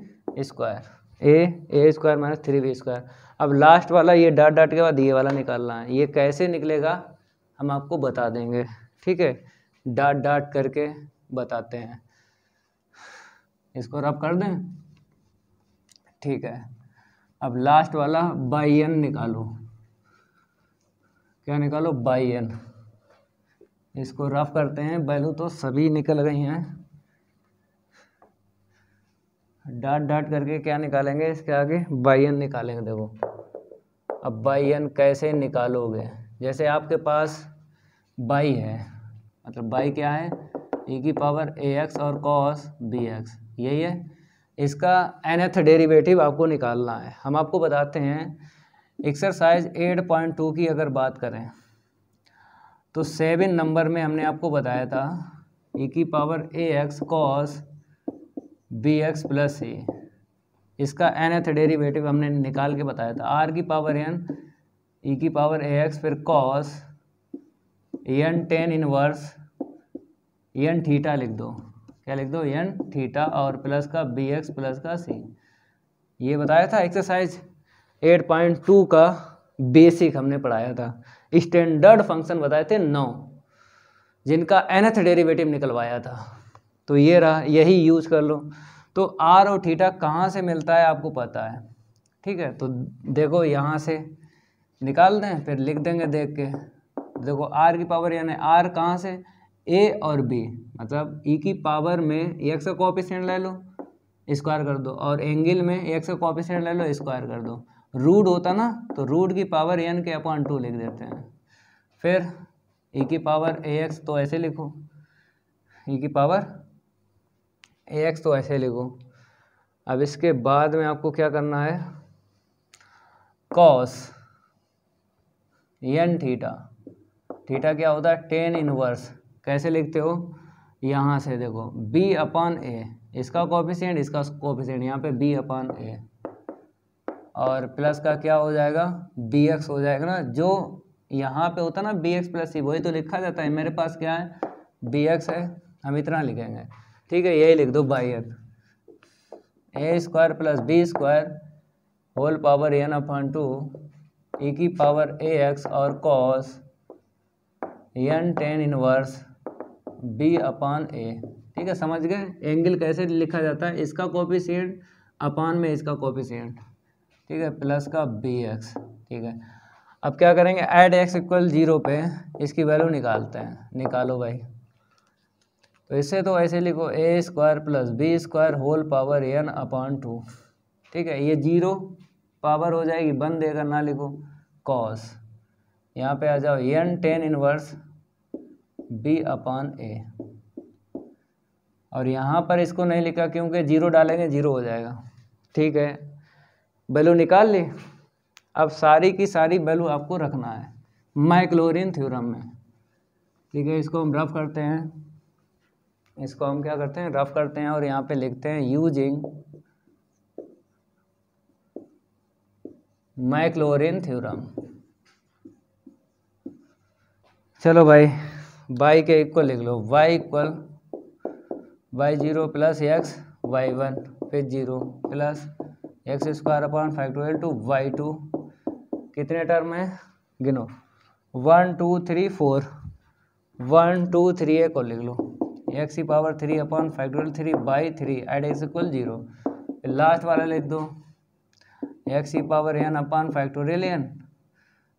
[SPEAKER 1] a² माइनस 3b²। अब लास्ट वाला ये डॉट डॉट के बाद ये वाला निकालना है, ये कैसे निकलेगा हम आपको बता देंगे, ठीक है। डॉट डॉट करके बताते हैं, इसको रब कर दें, ठीक है। अब लास्ट वाला बाई n निकालो, क्या निकालो, बाई n, इसको रफ करते हैं, वैल्यू तो सभी निकल गई हैं। डॉट डॉट करके क्या निकालेंगे, इसके आगे बाई n निकालेंगे। देखो अब बाई n कैसे निकालोगे, जैसे आपके पास बाई है, मतलब बाई क्या है, e⁻ax और cos bx, यही है। इसका nth डेरिवेटिव आपको निकालना है। हम आपको बताते हैं एक्सरसाइज 8.2 की अगर बात करें तो 7 नंबर में हमने आपको बताया था e⁻ax cos bx + c, इसका nth डेरिवेटिव हमने निकाल के बताया था, r⁻n e⁻ax फिर cos n tan inverse n theta लिख दो, क्या लिख दो, n थीटा और प्लस का bx प्लस का c, ये बताया था। एक्सरसाइज 8.2 का बेसिक हमने पढ़ाया था। स्टैंडर्ड फंक्शन बताए थे 9, जिनका nth डेरिवेटिव निकलवाया था। तो ये रहा, यही यूज कर लो। तो r और थीटा कहाँ से मिलता है आपको पता है, ठीक है। तो देखो यहाँ से निकाल दें, फिर लिख देंगे देख के। देखो r⁻n है, r कहाँ से, a और b, मतलब e की पावर में x का कोएफिशिएंट ले लो, स्क्वायर कर दो, और एंगल में x का कोएफिशिएंट ले लो, स्क्वायर कर दो। रूट होता ना तो रूट की पावर n के अपॉन 2 लिख देते हैं। फिर e⁻ax तो ऐसे लिखो, e⁻ax तो ऐसे लिखो। अब इसके बाद में आपको क्या करना है, cos n थीटा, थीटा क्या होता है, tan इनवर्स, कैसे लिखते हो, यहाँ से देखो b/a, इसका कोएफिशिएंट इसका कोएफिशिएंट, यहाँ पे b/a, और प्लस का क्या हो जाएगा, bx हो जाएगा ना, जो यहाँ पे होता ना bx + c, वही तो लिखा जाता है। मेरे पास क्या है, bx है, हम इतना लिखेंगे, ठीक है। यही लिख दो by n, a² + b² whole power n/2 e⁻ax और cos n tan inverse b/a, ठीक है। समझ गए एंगल कैसे लिखा जाता है, इसका कोएफिशिएंट अपान में इसका कोएफिशिएंट, ठीक है, प्लस का bx, ठीक है। अब क्या करेंगे, एट x = 0 पे इसकी वैल्यू निकालते हैं, निकालो भाई। तो इससे तो ऐसे लिखो a² + b² whole power n/2, ठीक है। ये 0 पावर हो जाएगी, बन देगा, ना लिखो cos, यहाँ पे आ जाओ n tan इनवर्स b/a, और यहाँ पर इसको नहीं लिखा क्योंकि 0 डालेंगे 0 हो जाएगा, ठीक है। वैल्यू निकाल ली। अब सारी की सारी वैल्यू आपको रखना है मैक्लॉरिन थ्योरम में, ठीक है। इसको हम रफ करते हैं, इसको हम क्या करते हैं, रफ करते हैं, और यहाँ पे लिखते हैं यूजिंग मैक्लॉरिन थ्योरम। चलो भाई, y के इक्वल लिख लो, y = y0 + x y1 फिर 0 प्लस x² टू y2, कितने टर्म है, गिनो, 1 2 3 4, 1 2 3 को लिख लो, x⁻3/3 एट x = 0, लास्ट वाला लिख दो x⁻n/n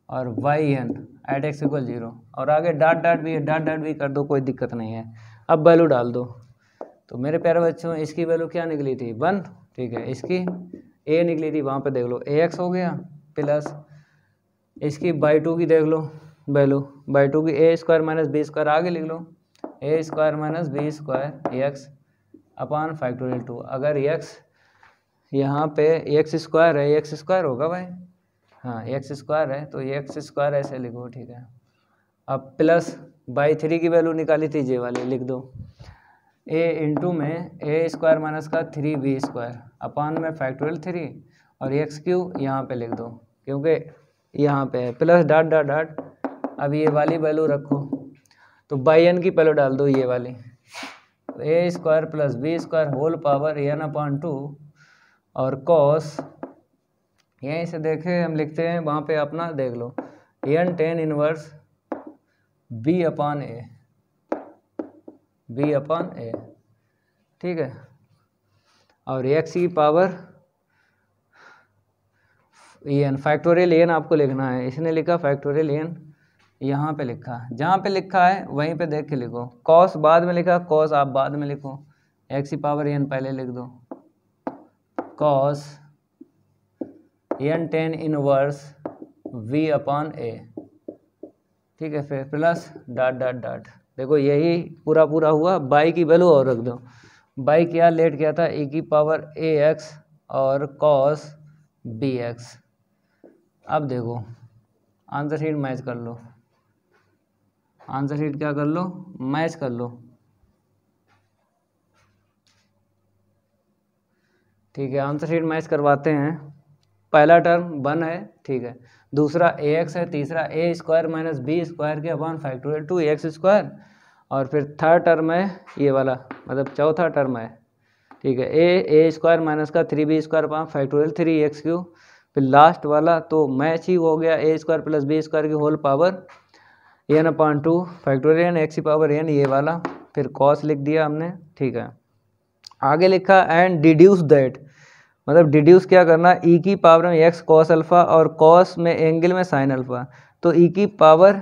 [SPEAKER 1] और yn एट x = 0, और आगे डॉट डॉट भी कर दो, कोई दिक्कत नहीं है। अब वैल्यू डाल दो। तो मेरे प्यारे बच्चों, इसकी वैल्यू क्या निकली थी, 1, ठीक है। इसकी a निकली थी, वहाँ पे देख लो ax हो गया, प्लस इसकी बाई 2 की देख लो वैल्यू, बाई 2 की a² - b² आगे लिख लो, a square minus b square x upon factorial 2। अगर एक्स यहाँ पे एक्स स्क्वायर है, एक्स स्क्वायर होगा भाई, हाँ एक्स स्क्वायर है, तो एक्स स्क्वायर ऐसे लिखो, ठीक है। अब प्लस बाई 3 की वैल्यू निकाली थी, जे वाली लिख दो, ए इंटू में ए स्क्वायर माइनस का 3b स्क्वायर अपॉन में फैक्टोरियल 3 और एक्स क्यू यहाँ पे लिख दो, क्योंकि यहाँ पे है प्लस डॉट डॉट डॉट। अब ये वाली वैल्यू रखो, तो बाई एन की पहले डाल दो ये वाली, a square plus b square whole power n upon 2 और कॉस, यहीं से देखे हम लिखते हैं, वहाँ पे अपना देख लो, n tan inverse b upon a, b upon a, ठीक है। और एक्स की पावर एन, फैक्टोरियल एन आपको लिखना है, इसने लिखा फैक्टोरियल एन, यहाँ पे लिखा, जहाँ पे लिखा है वहीं पे देख के लिखो। कॉस बाद में लिखा, कॉस आप बाद में लिखो, एक्स की पावर एन पहले लिख दो, cos n tan inverse v upon a, ठीक है। फिर प्लस डॉट डॉट डॉट, देखो यही पूरा पूरा हुआ। बाई की वैल्यू और रख दो, बाई क्या लेट किया था, ए की पावर ए एक्स और कॉस बी एक्स। अब देखो आंसर शीट मैच कर लो, आंसर शीट क्या कर लो, मैच कर लो, ठीक है। आंसर शीट मैच करवाते हैं। पहला टर्म 1 है, ठीक है, दूसरा ए एक्स है, तीसरा ए स्क्वायर माइनस बी स्क्वायर के अपॉन फैक्टोरियल 2 एक्स स्क्वायर, और फिर थर्ड टर्म है ये वाला, मतलब चौथा टर्म है, ठीक है, ए स्क्वायर माइनस का 3b square upon factorial 3 x cube, फिर लास्ट वाला तो मैच ही हो गया, a square plus b square की whole power n upon 2 factorial x की पावर एन, ये वाला, फिर कॉस लिख दिया हमने, ठीक है। आगे लिखा एंड डिड्यूस दैट, मतलब डिड्यूस क्या करना, ई की पावर में एक्स कॉस अल्फ़ा और कॉस में एंगल में साइन अल्फ़ा, तो ई की पावर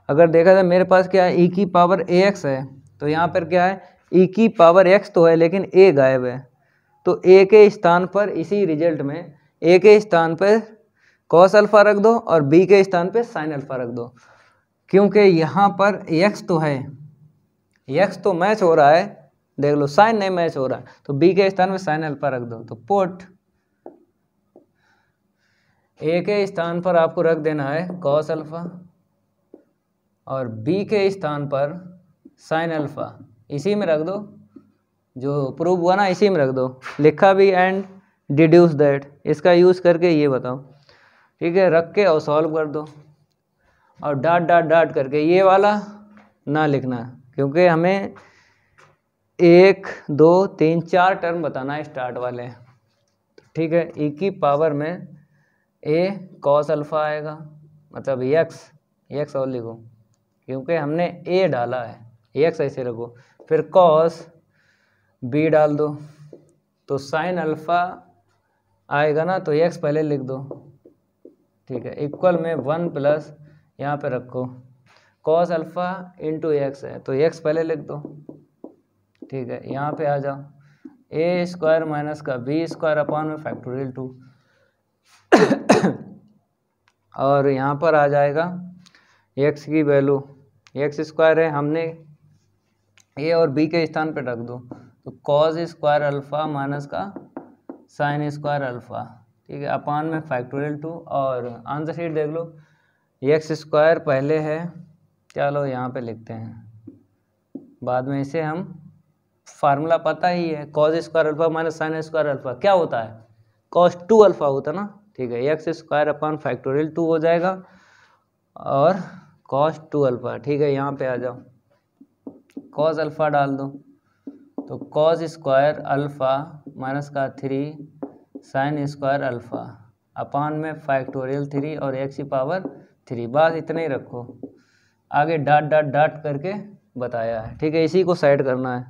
[SPEAKER 1] अगर देखा जाए मेरे पास क्या है, ई की पावर ए एक्स है, तो यहाँ पर क्या है, ई की पावर एक्स तो है लेकिन ए गायब है, तो ए के स्थान पर इसी रिजल्ट में ए के स्थान पर कॉस अल्फ़ा रख दो और बी के स्थान पर साइन अल्फ़ा रख दो, क्योंकि यहाँ पर एक्स तो है, एक्स तो मैच हो रहा है, देख लो साइन नहीं मैच हो रहा है, तो बी के स्थान में साइन अल्फा रख दो, तो पुट ए के स्थान पर आपको रख देना है कॉस अल्फा और बी के स्थान पर साइन अल्फा, इसी में रख दो, जो प्रूव हुआ ना इसी में रख दो, लिखा भी एंड डिड्यूस दैट, इसका यूज़ करके ये बताओ, ठीक है, रख के और सॉल्व कर दो, और डॉट डॉट डॉट करके ये वाला ना लिखना, क्योंकि हमें 1 2 3 4 टर्म बताना है स्टार्ट वाले, ठीक है। ई की पावर में ए कॉस अल्फ़ा आएगा, मतलब एक्स और लिखो, क्योंकि हमने ए डाला है, एक्स ऐसे रखो, फिर कॉस बी डाल दो, तो साइन अल्फ़ा आएगा ना, तो एक्स पहले लिख दो, ठीक है, इक्वल में 1 प्लस यहाँ पे रखो, कॉस अल्फ़ा इंटू एक्स है, तो एक्स पहले लिख दो, ठीक है। यहाँ पे आ जाओ, ए स्क्वायर माइनस का बी स्क्वायर अपॉन में फैक्टोरियल 2 और यहाँ पर आ जाएगा एक्स की वैल्यू, एक्स स्क्वायर है, हमने ए और बी के स्थान पे रख दो, तो कॉस स्क्वायर अल्फ़ा माइनस का साइन स्क्वायर अल्फ़ा, ठीक है, अपॉन में फैक्टोरियल 2, और आंसर शीट देख लो, एक्स स्क्वायर पहले है, चलो यहाँ पे लिखते हैं, बाद में इसे हम फार्मूला पता ही है, cos square alpha minus sine square alpha क्या होता है, कॉस 2 अल्फ़ा होता है ना, ठीक है, एक्स स्क्वायर अपॉन फैक्टोरियल 2 हो जाएगा और कॉस 2 अल्फ़ा, ठीक है। यहाँ पे आ जाओ, कॉस अल्फ़ा डाल दो, तो कॉस स्क्वायर अल्फ़ा माइनस का 3 साइन स्क्वायर अल्फ़ा अपॉन में फैक्टोरियल 3 और एक्स की पावर 3, बस इतना ही रखो, आगे डॉट डॉट डॉट करके बताया है, ठीक है, इसी को सेट करना है,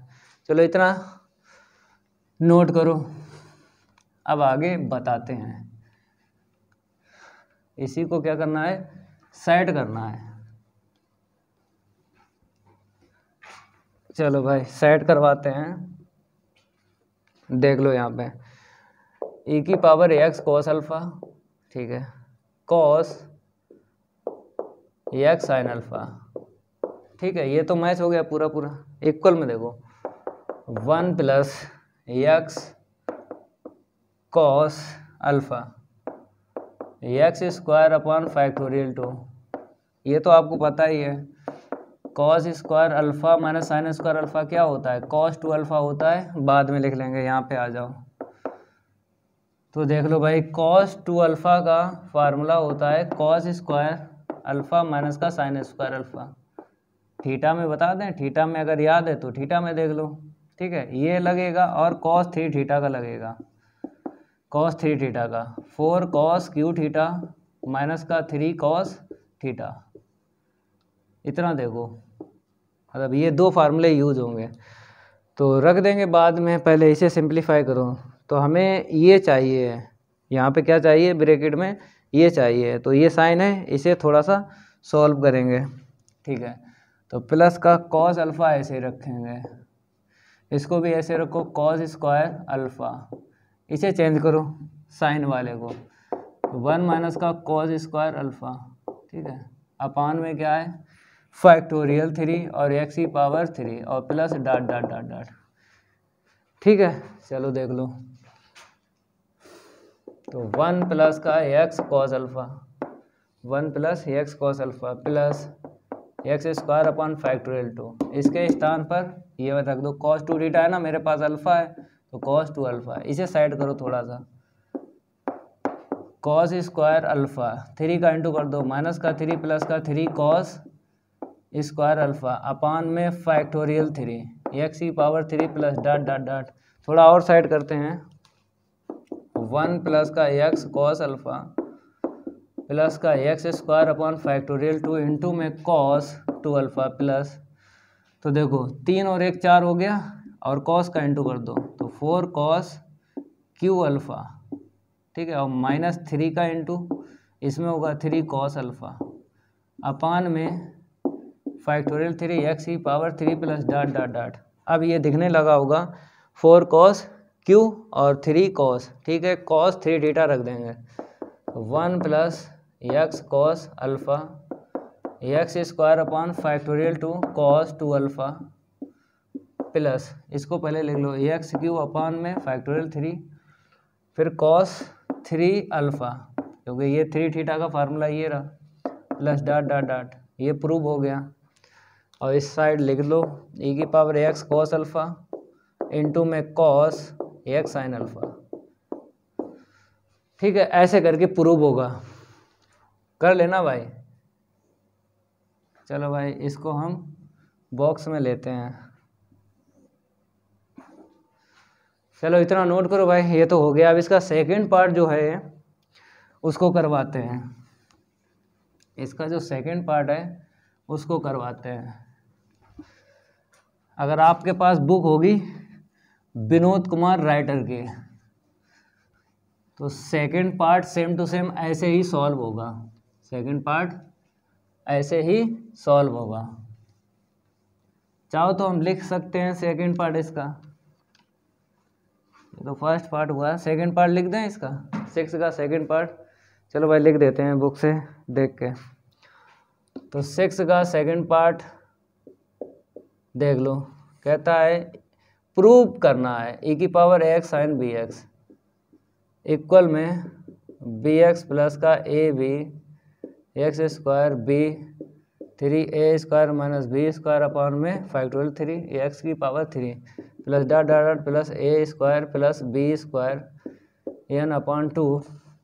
[SPEAKER 1] चलो इतना नोट करो, अब आगे बताते हैं, इसी को क्या करना है, सेट करना है, चलो भाई सेट करवाते हैं, देख लो यहाँ पे ई की पावर एक्स कॉस अल्फ़ा, ठीक है, कॉस एक्स साइन अल्फ़ा ठीक है, ये तो मैच हो गया पूरा पूरा। इक्वल में देखो 1 plus x cos alpha x square upon factorial 2, ये तो आपको पता ही है। Cos square alpha minus sine square alpha क्या होता है, कॉस 2 अल्फ़ा होता है, बाद में लिख लेंगे, यहाँ पे आ जाओ। तो देख लो भाई, कॉस 2 अल्फ़ा का फार्मूला होता है कॉस स्क्वायर अल्फ़ा माइनस का साइन स्क्वायर अल्फ़ा। थीटा में बता दें, थीटा में अगर याद है तो थीटा में देख लो, ठीक है। ये लगेगा और कॉस 3 थीटा का लगेगा, कॉस 3 थीटा का 4 कॉस क्यू थीटा माइनस का 3 कॉस थीटा, इतना देखो, मतलब ये दो फार्मूले यूज होंगे। तो रख देंगे बाद में, पहले इसे सिंप्लीफाई करो। तो हमें ये चाहिए, यहाँ पे क्या चाहिए, ब्रैकेट में ये चाहिए, तो ये साइन है, इसे थोड़ा सा सॉल्व करेंगे, ठीक है। तो प्लस का कॉस अल्फ़ा ऐसे रखेंगे, इसको भी ऐसे रखो कॉस स्क्वायर अल्फ़ा, इसे चेंज करो साइन वाले को, 1 माइनस का कॉस स्क्वायर अल्फ़ा, ठीक है, अपान में क्या है फैक्टोरियल 3 और एक्स की पावर 3 और plus dot dot dot dot, ठीक है। चलो देख लो, तो 1 प्लस का x cos alpha, 1 plus x cos alpha plus x square upon factorial 2, इसके स्थान पर ये रख दो कॉस 2 थीटा है ना, मेरे पास अल्फ़ा है तो कॉस 2 अल्फ़ा, इसे साइड करो थोड़ा सा, कॉस स्क्वायर अल्फ़ा 3 का इंटू कर दो, माइनस का 3 प्लस का 3 कॉस स्क्वायर अल्फ़ा अपान में फैक्टोरियल 3 एक्स की power 3 plus dot dot dot, थोड़ा और साइड करते हैं, 1 प्लस का एक्स कॉस अल्फ़ा प्लस का x square upon factorial 2 into में कॉस 2 अल्फ़ा प्लस, तो देखो 3 और 1 4 हो गया, और कॉस का इंटू कर दो तो 4 कॉस क्यू अल्फ़ा, ठीक है, और माइनस 3 का इंटू इसमें होगा 3 कॉस अल्फ़ा अपान में फैक्टोरियल 3 एक्स की power 3 plus dot dot dot. अब ये दिखने लगा होगा 4 कॉस क्यू और 3 कॉस, ठीक है, कॉस 3 थीटा रख देंगे, 1 plus x cos alpha x square upon factorial 2 cos 2 alpha plus, इसको पहले लिख लो एक्स क्यू अपान में फैक्टोरियल 3 फिर कॉस 3 अल्फ़ा, क्योंकि ये 3 थीटा का फार्मूला ये रहा, प्लस डॉट डॉट डॉट, ये प्रूव हो गया। और इस साइड लिख लो ई की power x cos alpha into में कॉस एक्स साइन अल्फ़ा, ठीक है, ऐसे करके प्रूव होगा, कर लेना भाई। चलो भाई, इसको हम बॉक्स में लेते हैं, चलो इतना नोट करो भाई, ये तो हो गया। अब इसका सेकंड पार्ट जो है उसको करवाते हैं, इसका जो सेकंड पार्ट है उसको करवाते हैं। अगर आपके पास बुक होगी विनोद कुमार राइटर की, तो second part same to same ऐसे ही सॉल्व होगा, सेकंड पार्ट ऐसे ही सॉल्व होगा। चाहो तो हम लिख सकते हैं सेकंड पार्ट इसका, ये तो फर्स्ट पार्ट हुआ, सेकंड पार्ट लिख दें इसका, 6 का सेकंड पार्ट, चलो भाई लिख देते हैं बुक से देख के। तो 6 का सेकंड पार्ट देख लो, कहता है प्रूव करना है ई की power x sine b x equal में बी एक्स प्लस का a b x square b 3a square minus b square upon में फैक्टोरियल 3 एक्स की power 3 plus dot dot dot plus a square plus b square n upon 2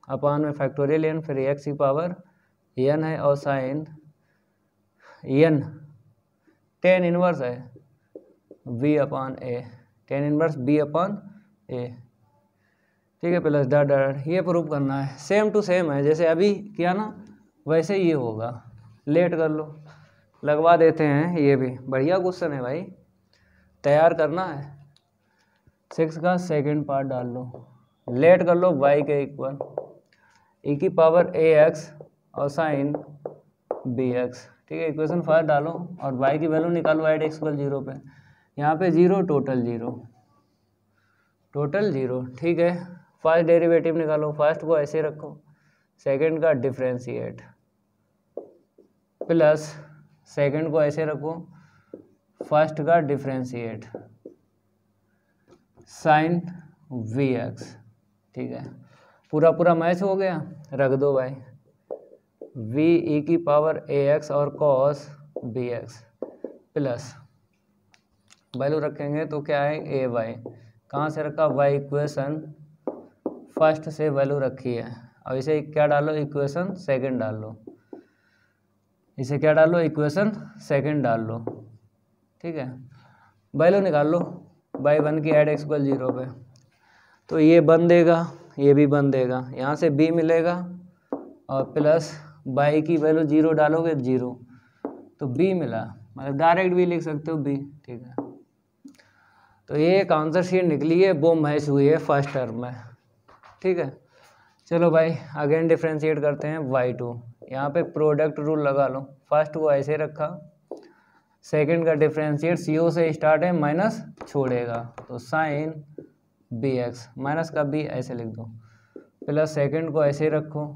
[SPEAKER 1] upon में factorial n, फिर x की power n है और sine n tan inverse है b upon a, tan inverse b upon a, ठीक है, plus dot dot, ये prove करना है। सेम टू सेम है, जैसे अभी किया ना वैसे ये होगा, लेट कर लो, लगवा देते हैं, ये भी बढ़िया क्वेश्चन है भाई, तैयार करना है। 6 का सेकंड पार्ट डाल लो, लेट कर लो y के इक्वल ई की पावर ए एक्स और साइन बी एक्स, ठीक है, इक्वेशन फर्स्ट डालो और y की वैल्यू निकालो एट एक्स इक्वल 0 पे, यहाँ पे 0 टोटल 0 टोटल 0, ठीक है। फर्स्ट डेरिवेटिव निकालो, फर्स्ट को ऐसे रखो, सेकंड का डिफरेंशिएट प्लस सेकंड को ऐसे रखो, फर्स्ट का डिफ्रेंशिएट साइन वी एक्स, ठीक है, पूरा पूरा मैच हो गया, रख दो भाई वी ई की पावर ए एक्स और cos b x plus value रखेंगे तो क्या है ए वाई, कहाँ से रखा वाई इक्वेशन फर्स्ट से वैल्यू रखी है, और इसे क्या डालो इक्वेशन सेकंड डाल लो, इसे क्या डालो इक्वेशन सेकंड डाल लो, ठीक है, वैल्यू निकाल लो बाई 1 की एड एक्स इक्वल 0 पे, तो ये बन देगा, ये भी बन देगा, यहाँ से b मिलेगा और प्लस बाई की वैल्यू 0 डालोगे 0, तो b मिला, मतलब डायरेक्ट भी लिख सकते हो b, ठीक है। तो ये एक आंसर शीट निकली है, वो मैच हुई है फर्स्ट टर्म में, ठीक है। चलो भाई अगेन डिफ्रेंशिएट करते हैं y2, यहाँ पे प्रोडक्ट रूल लगा लो, फर्स्ट को ऐसे रखा, सेकंड का डिफ्रेंशिएट CO से स्टार्ट है, माइनस छोड़ेगा तो साइन bx, माइनस का b ऐसे लिख दो, प्लस सेकंड को ऐसे रखो,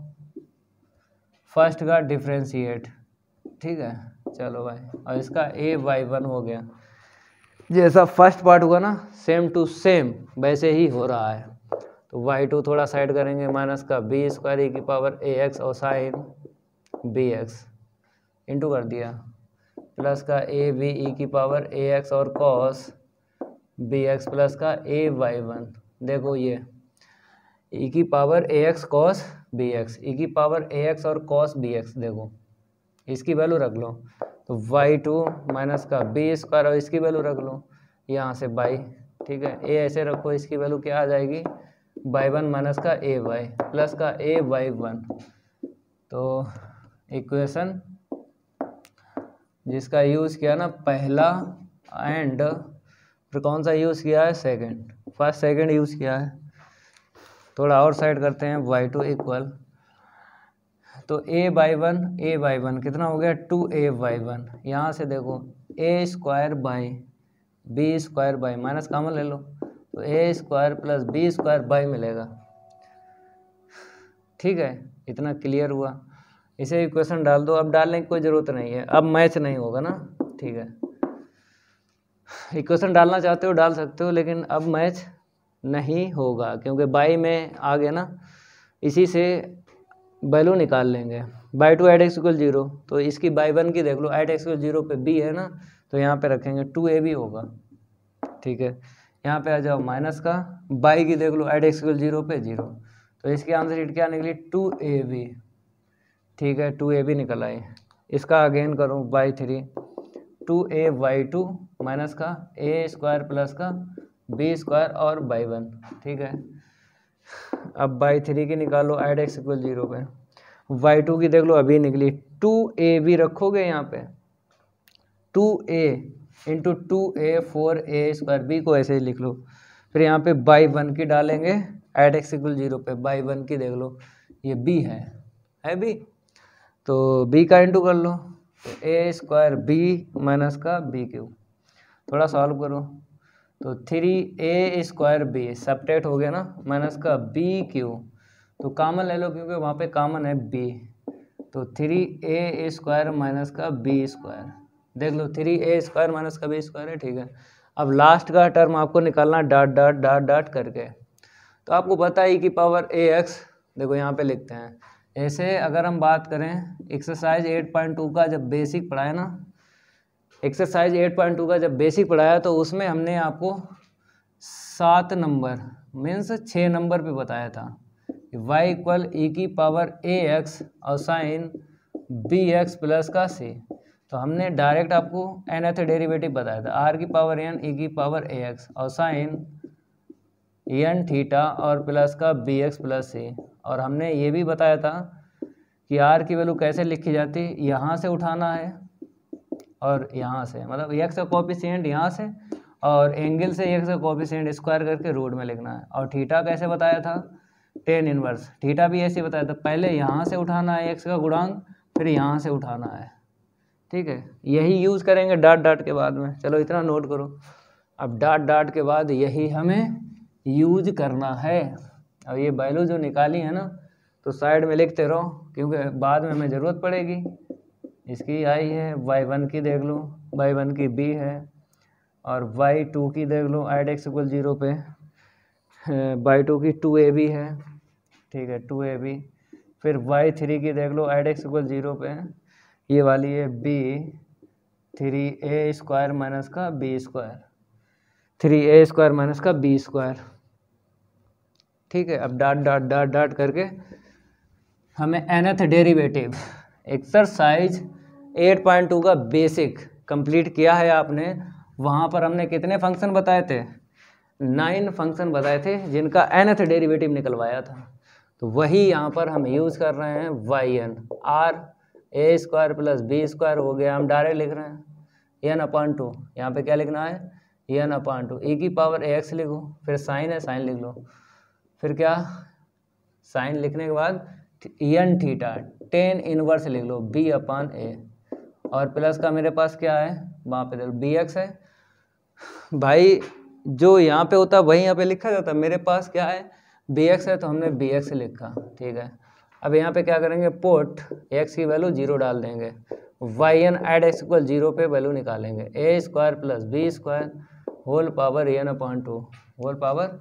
[SPEAKER 1] फर्स्ट का डिफ्रेंशिएट, ठीक है। चलो भाई, और इसका ay1 हो गया, जैसा फर्स्ट पार्ट हुआ ना सेम टू सेम वैसे ही हो रहा है, तो y2 थोड़ा साइड करेंगे, माइनस का b स्क्वायर ई की पावर ax और साइन bx इंटू कर दिया, प्लस का ए वी ई की पावर ax और cos bx प्लस का ay1, देखो ये e की power ax cos bx, e की पावर ax और cos bx, देखो इसकी वैल्यू रख लो, तो y2 माइनस का b स्क्वायर और इसकी वैल्यू रख लो यहाँ से बाई, ठीक है, a ऐसे रखो, इसकी वैल्यू क्या आ जाएगी y1 माइनस का ay प्लस का ay1, तो इक्वेशन जिसका यूज़ किया ना पहला एंड फिर कौन सा यूज़ किया है सेकंड, फर्स्ट सेकंड यूज़ किया है, थोड़ा और साइड करते हैं y2 इक्वल, तो a/1 कितना हो गया 2a/1, यहाँ से देखो a square by b square by minus common ले लो, तो a square plus b square by मिलेगा, ठीक है, इतना क्लियर हुआ। इसे इक्वेशन डाल दो, अब डालने की कोई ज़रूरत नहीं है, अब मैच नहीं होगा ना, ठीक है, इक्वेशन डालना चाहते हो डाल सकते हो, लेकिन अब मैच नहीं होगा क्योंकि बाई में आ गया ना, इसी से वैल्यू निकाल लेंगे, y2 एट एक्स इक्वल 0, तो इसकी y1 की देख लो, एट एक्स इक्वल 0 पे b है ना, तो यहाँ पे रखेंगे 2ab होगा, ठीक है, यहाँ पे आ जाओ माइनस का y की देख लो, एट एक्स इक्वल 0 पे 0, तो इसकी आंसर शीट क्या निकली 2ab, ठीक है, 2ab निकल आई, इसका अगेन करो y3 2ay2 माइनस का a स्क्वायर प्लस का b स्क्वायर और y1, ठीक है। अब y3 की निकालो एट एक्स इक्वल 0 पे, y2 की देख लो अभी निकली, 2ab रखोगे यहाँ पे 2a into 2a 4a square, b को ऐसे ही लिख लो, फिर यहाँ पे y1 की डालेंगे एट एक्स इक्वल 0 पे, y1 की देख लो ये b है b, तो b का इंटू कर लो, तो a स्क्वायर b माइनस का b क्यूब, थोड़ा सॉल्व करो, तो 3a स्क्वायर b सब्ट्रैक्ट हो गया ना, माइनस का b क्यूब, तो कॉमन ले लो क्योंकि वहाँ पे कॉमन है b, तो 3a स्क्वायर माइनस का b स्क्वायर, देख लो 3a स्क्वायर माइनस का b स्क्वायर है, ठीक है। अब लास्ट का टर्म आपको निकालना डॉट डॉट डॉट डॉट करके, तो आपको पता है कि पावर ax, देखो यहाँ पे लिखते हैं ऐसे। अगर हम बात करें एक्सरसाइज 8.2 का जब बेसिक पढ़ाया ना, एक्सरसाइज 8.2 का जब बेसिक पढ़ाया तो उसमें हमने आपको 7 नंबर मीन्स 6 नंबर पे बताया था कि y इक्वल ई की पावर ax और साइन bx प्लस का c, तो हमने डायरेक्ट आपको nth डेरिवेटिव बताया था, r की पावर n ई की पावर ax और साइन n थीटा और प्लस का bx प्लस c, और हमने ये भी बताया था कि r की वैल्यू कैसे लिखी जाती है, यहाँ से उठाना है और यहाँ से, मतलब x का कोफिशिएंट यहाँ से और एंगल से x का कोफिशिएंट स्क्वायर करके रूट में लिखना है, और थीटा कैसे बताया था टेन इनवर्स, थीटा भी ऐसे बताया था, पहले यहाँ से उठाना है x का गुणांक, फिर यहाँ से उठाना है, ठीक है, यही यूज़ करेंगे डॉट डॉट के बाद में, चलो इतना नोट करो। अब डॉट डॉट के बाद यही हमें यूज करना है, और ये वैल्यू जो निकाली है ना, तो साइड में लिखते रहो क्योंकि बाद में हमें ज़रूरत पड़ेगी, इसकी आई है, y1 की देख लो, y1 की b है, और y2 की देख लो ऐड x इक्वल 0 पे, y2 की 2ab है, ठीक है 2ab। फिर y3 की देख लो ऐड x इक्वल 0 पे, ये वाली है b 3a स्क्वायर माइनस का b square, 3a square minus का b स्क्वायर, ठीक है। अब डाट डाट डाट डाट करके हमें nth डेरिवेटिव एक्सरसाइज 8.2 का बेसिक कंप्लीट किया है आपने। वहाँ पर हमने कितने फंक्शन बताए थे, 9 फंक्शन बताए थे जिनका nth डेरिवेटिव निकलवाया था। तो वही यहाँ पर हम यूज़ कर रहे हैं yn, r a square plus b square हो गया, हम डायरेक्ट लिख रहे हैं n/2, यहाँ पे क्या लिखना है n/2, e की पावर ax लिखो, फिर साइन है साइन लिख लो, फिर क्या साइन लिखने के बाद n थीटा टेन इनवर्स लिख लो b/a, और प्लस का मेरे पास क्या है वहाँ पे देखो bx है, भाई जो यहाँ पे होता वही यहाँ पे लिखा जाता, मेरे पास क्या है bx है तो हमने bx लिखा, ठीक है। अब यहाँ पे क्या करेंगे, पुट x की वैल्यू 0 डाल देंगे, yn ऐड x इक्वल 0 पे वैल्यू निकालेंगे, a square plus b square whole power n/2 whole power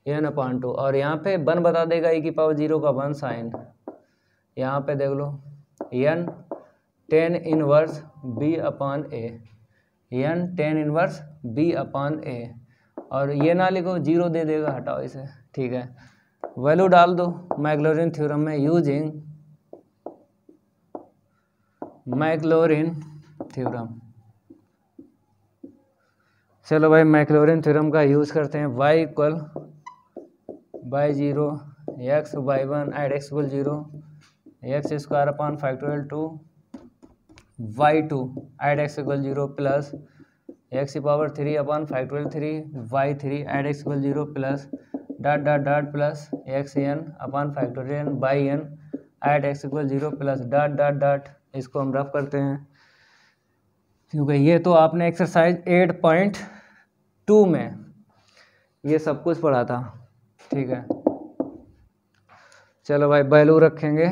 [SPEAKER 1] n/2, और यहाँ पे 1 बता देगा e की पावर 0 का 1 साइन, यहाँ पे देख लो n tan inverse b/a, n tan inverse b/a, और ये ना लिखो 0 दे देगा, हटाओ इसे, ठीक है। वैल्यू डाल दो मैक्लॉरिन थ्योरम में, यूजिंग मैक्लॉरिन थ्योरम। चलो भाई मैक्लॉरिन थ्योरम का यूज़ करते हैं, y equal y0 x y1 add x equal 0 x square upon factorial 2 y2 add x equal 0 plus x की power 3 upon factorial 3 y3 add x equal 0 plus dot dot dot plus xn upon factorial by n add x equal 0 plus dot dot dot, इसको हम rough करते हैं क्योंकि ये तो आपने exercise 8.2 में ये सब कुछ पढ़ा था, ठीक है। चलो भाई वैल्यू रखेंगे,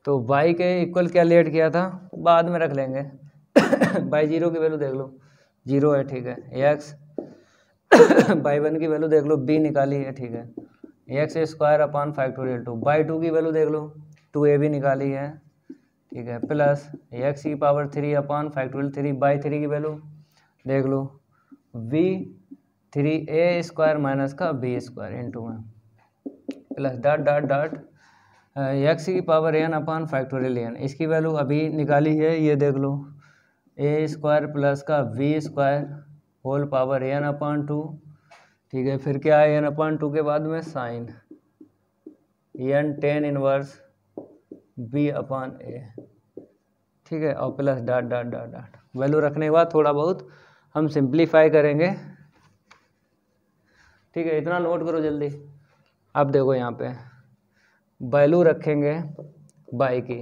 [SPEAKER 1] तो y के इक्वल क्या लेट किया था बाद में रख लेंगे y0 की वैल्यू देख लो 0 है, ठीक है। x y1 की वैल्यू देख लो b निकाली है, ठीक है। x square upon factorial 2, y2 की वैल्यू देख लो 2ab निकाली है, ठीक है, प्लस x की पावर 3 अपॉन फैक्टोरियल 3 y3 की वैल्यू देख लो v 3a स्क्वायर माइनस का b स्क्वायर इंटू में plus dot dot dot x की power n upon factorial n, इसकी वैल्यू अभी निकाली है, ये देख लो a स्क्वायर प्लस का v square whole power n/2, ठीक है। फिर क्या है n/2 के बाद में sign n tan inverse b/a, ठीक है, और plus dot dot dot dot. Value रखने के बाद थोड़ा बहुत हम सिंप्लीफाई करेंगे, ठीक है, इतना नोट करो जल्दी। अब देखो यहाँ पे वैल्यू रखेंगे बाई की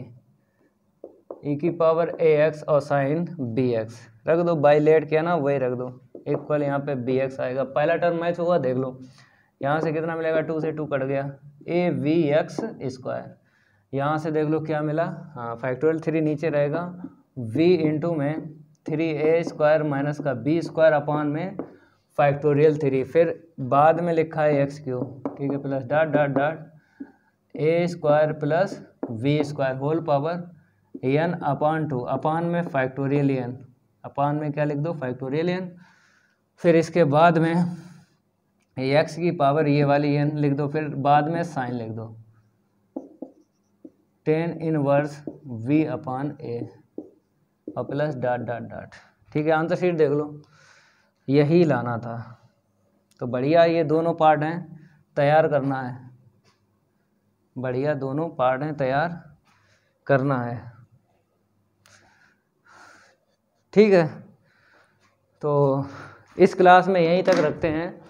[SPEAKER 1] e की पावर ax और साइन bx रख दो, बाई लेट किया ना वही रख दो, इक्वल यहाँ पे bx आएगा, पहला टर्म मैच हुआ देख लो, यहाँ से कितना मिलेगा 2 से 2 कट गया avx स्क्वायर, यहाँ से देख लो क्या मिला, हाँ फैक्टोरियल 3 नीचे रहेगा v इंटू में 3a स्क्वायर माइनस का b स्क्वायर अपॉन में फैक्टोरियल 3, फिर बाद में लिखा है x क्यूब, ठीक है, plus dot dot dot a square plus v square whole power n/2 upon में फैक्टोरियल n, अपॉन में क्या लिख दो फैक्टोरियल n, फिर इसके बाद में x की पावर ये वाली n लिख दो, फिर बाद में साइन लिख दो टेन इनवर्स v/a और प्लस डाट डाट डाट, ठीक है। आंसर शीट देख लो, यही लाना था। तो बढ़िया, ये दोनों पार्ट हैं तैयार करना है, बढ़िया दोनों पार्ट हैं तैयार करना है, ठीक है। तो इस क्लास में यहीं तक रखते हैं,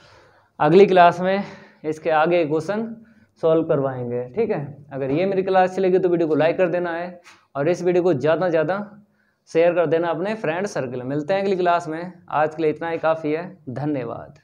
[SPEAKER 1] अगली क्लास में इसके आगे क्वेश्चन सॉल्व करवाएंगे, ठीक है। अगर ये मेरी क्लास चलेगी तो वीडियो को लाइक कर देना है और इस वीडियो को ज़्यादा से ज़्यादा शेयर कर देना अपने फ्रेंड सर्कल में। मिलते हैं अगली क्लास में, आज के लिए इतना ही काफ़ी है, धन्यवाद।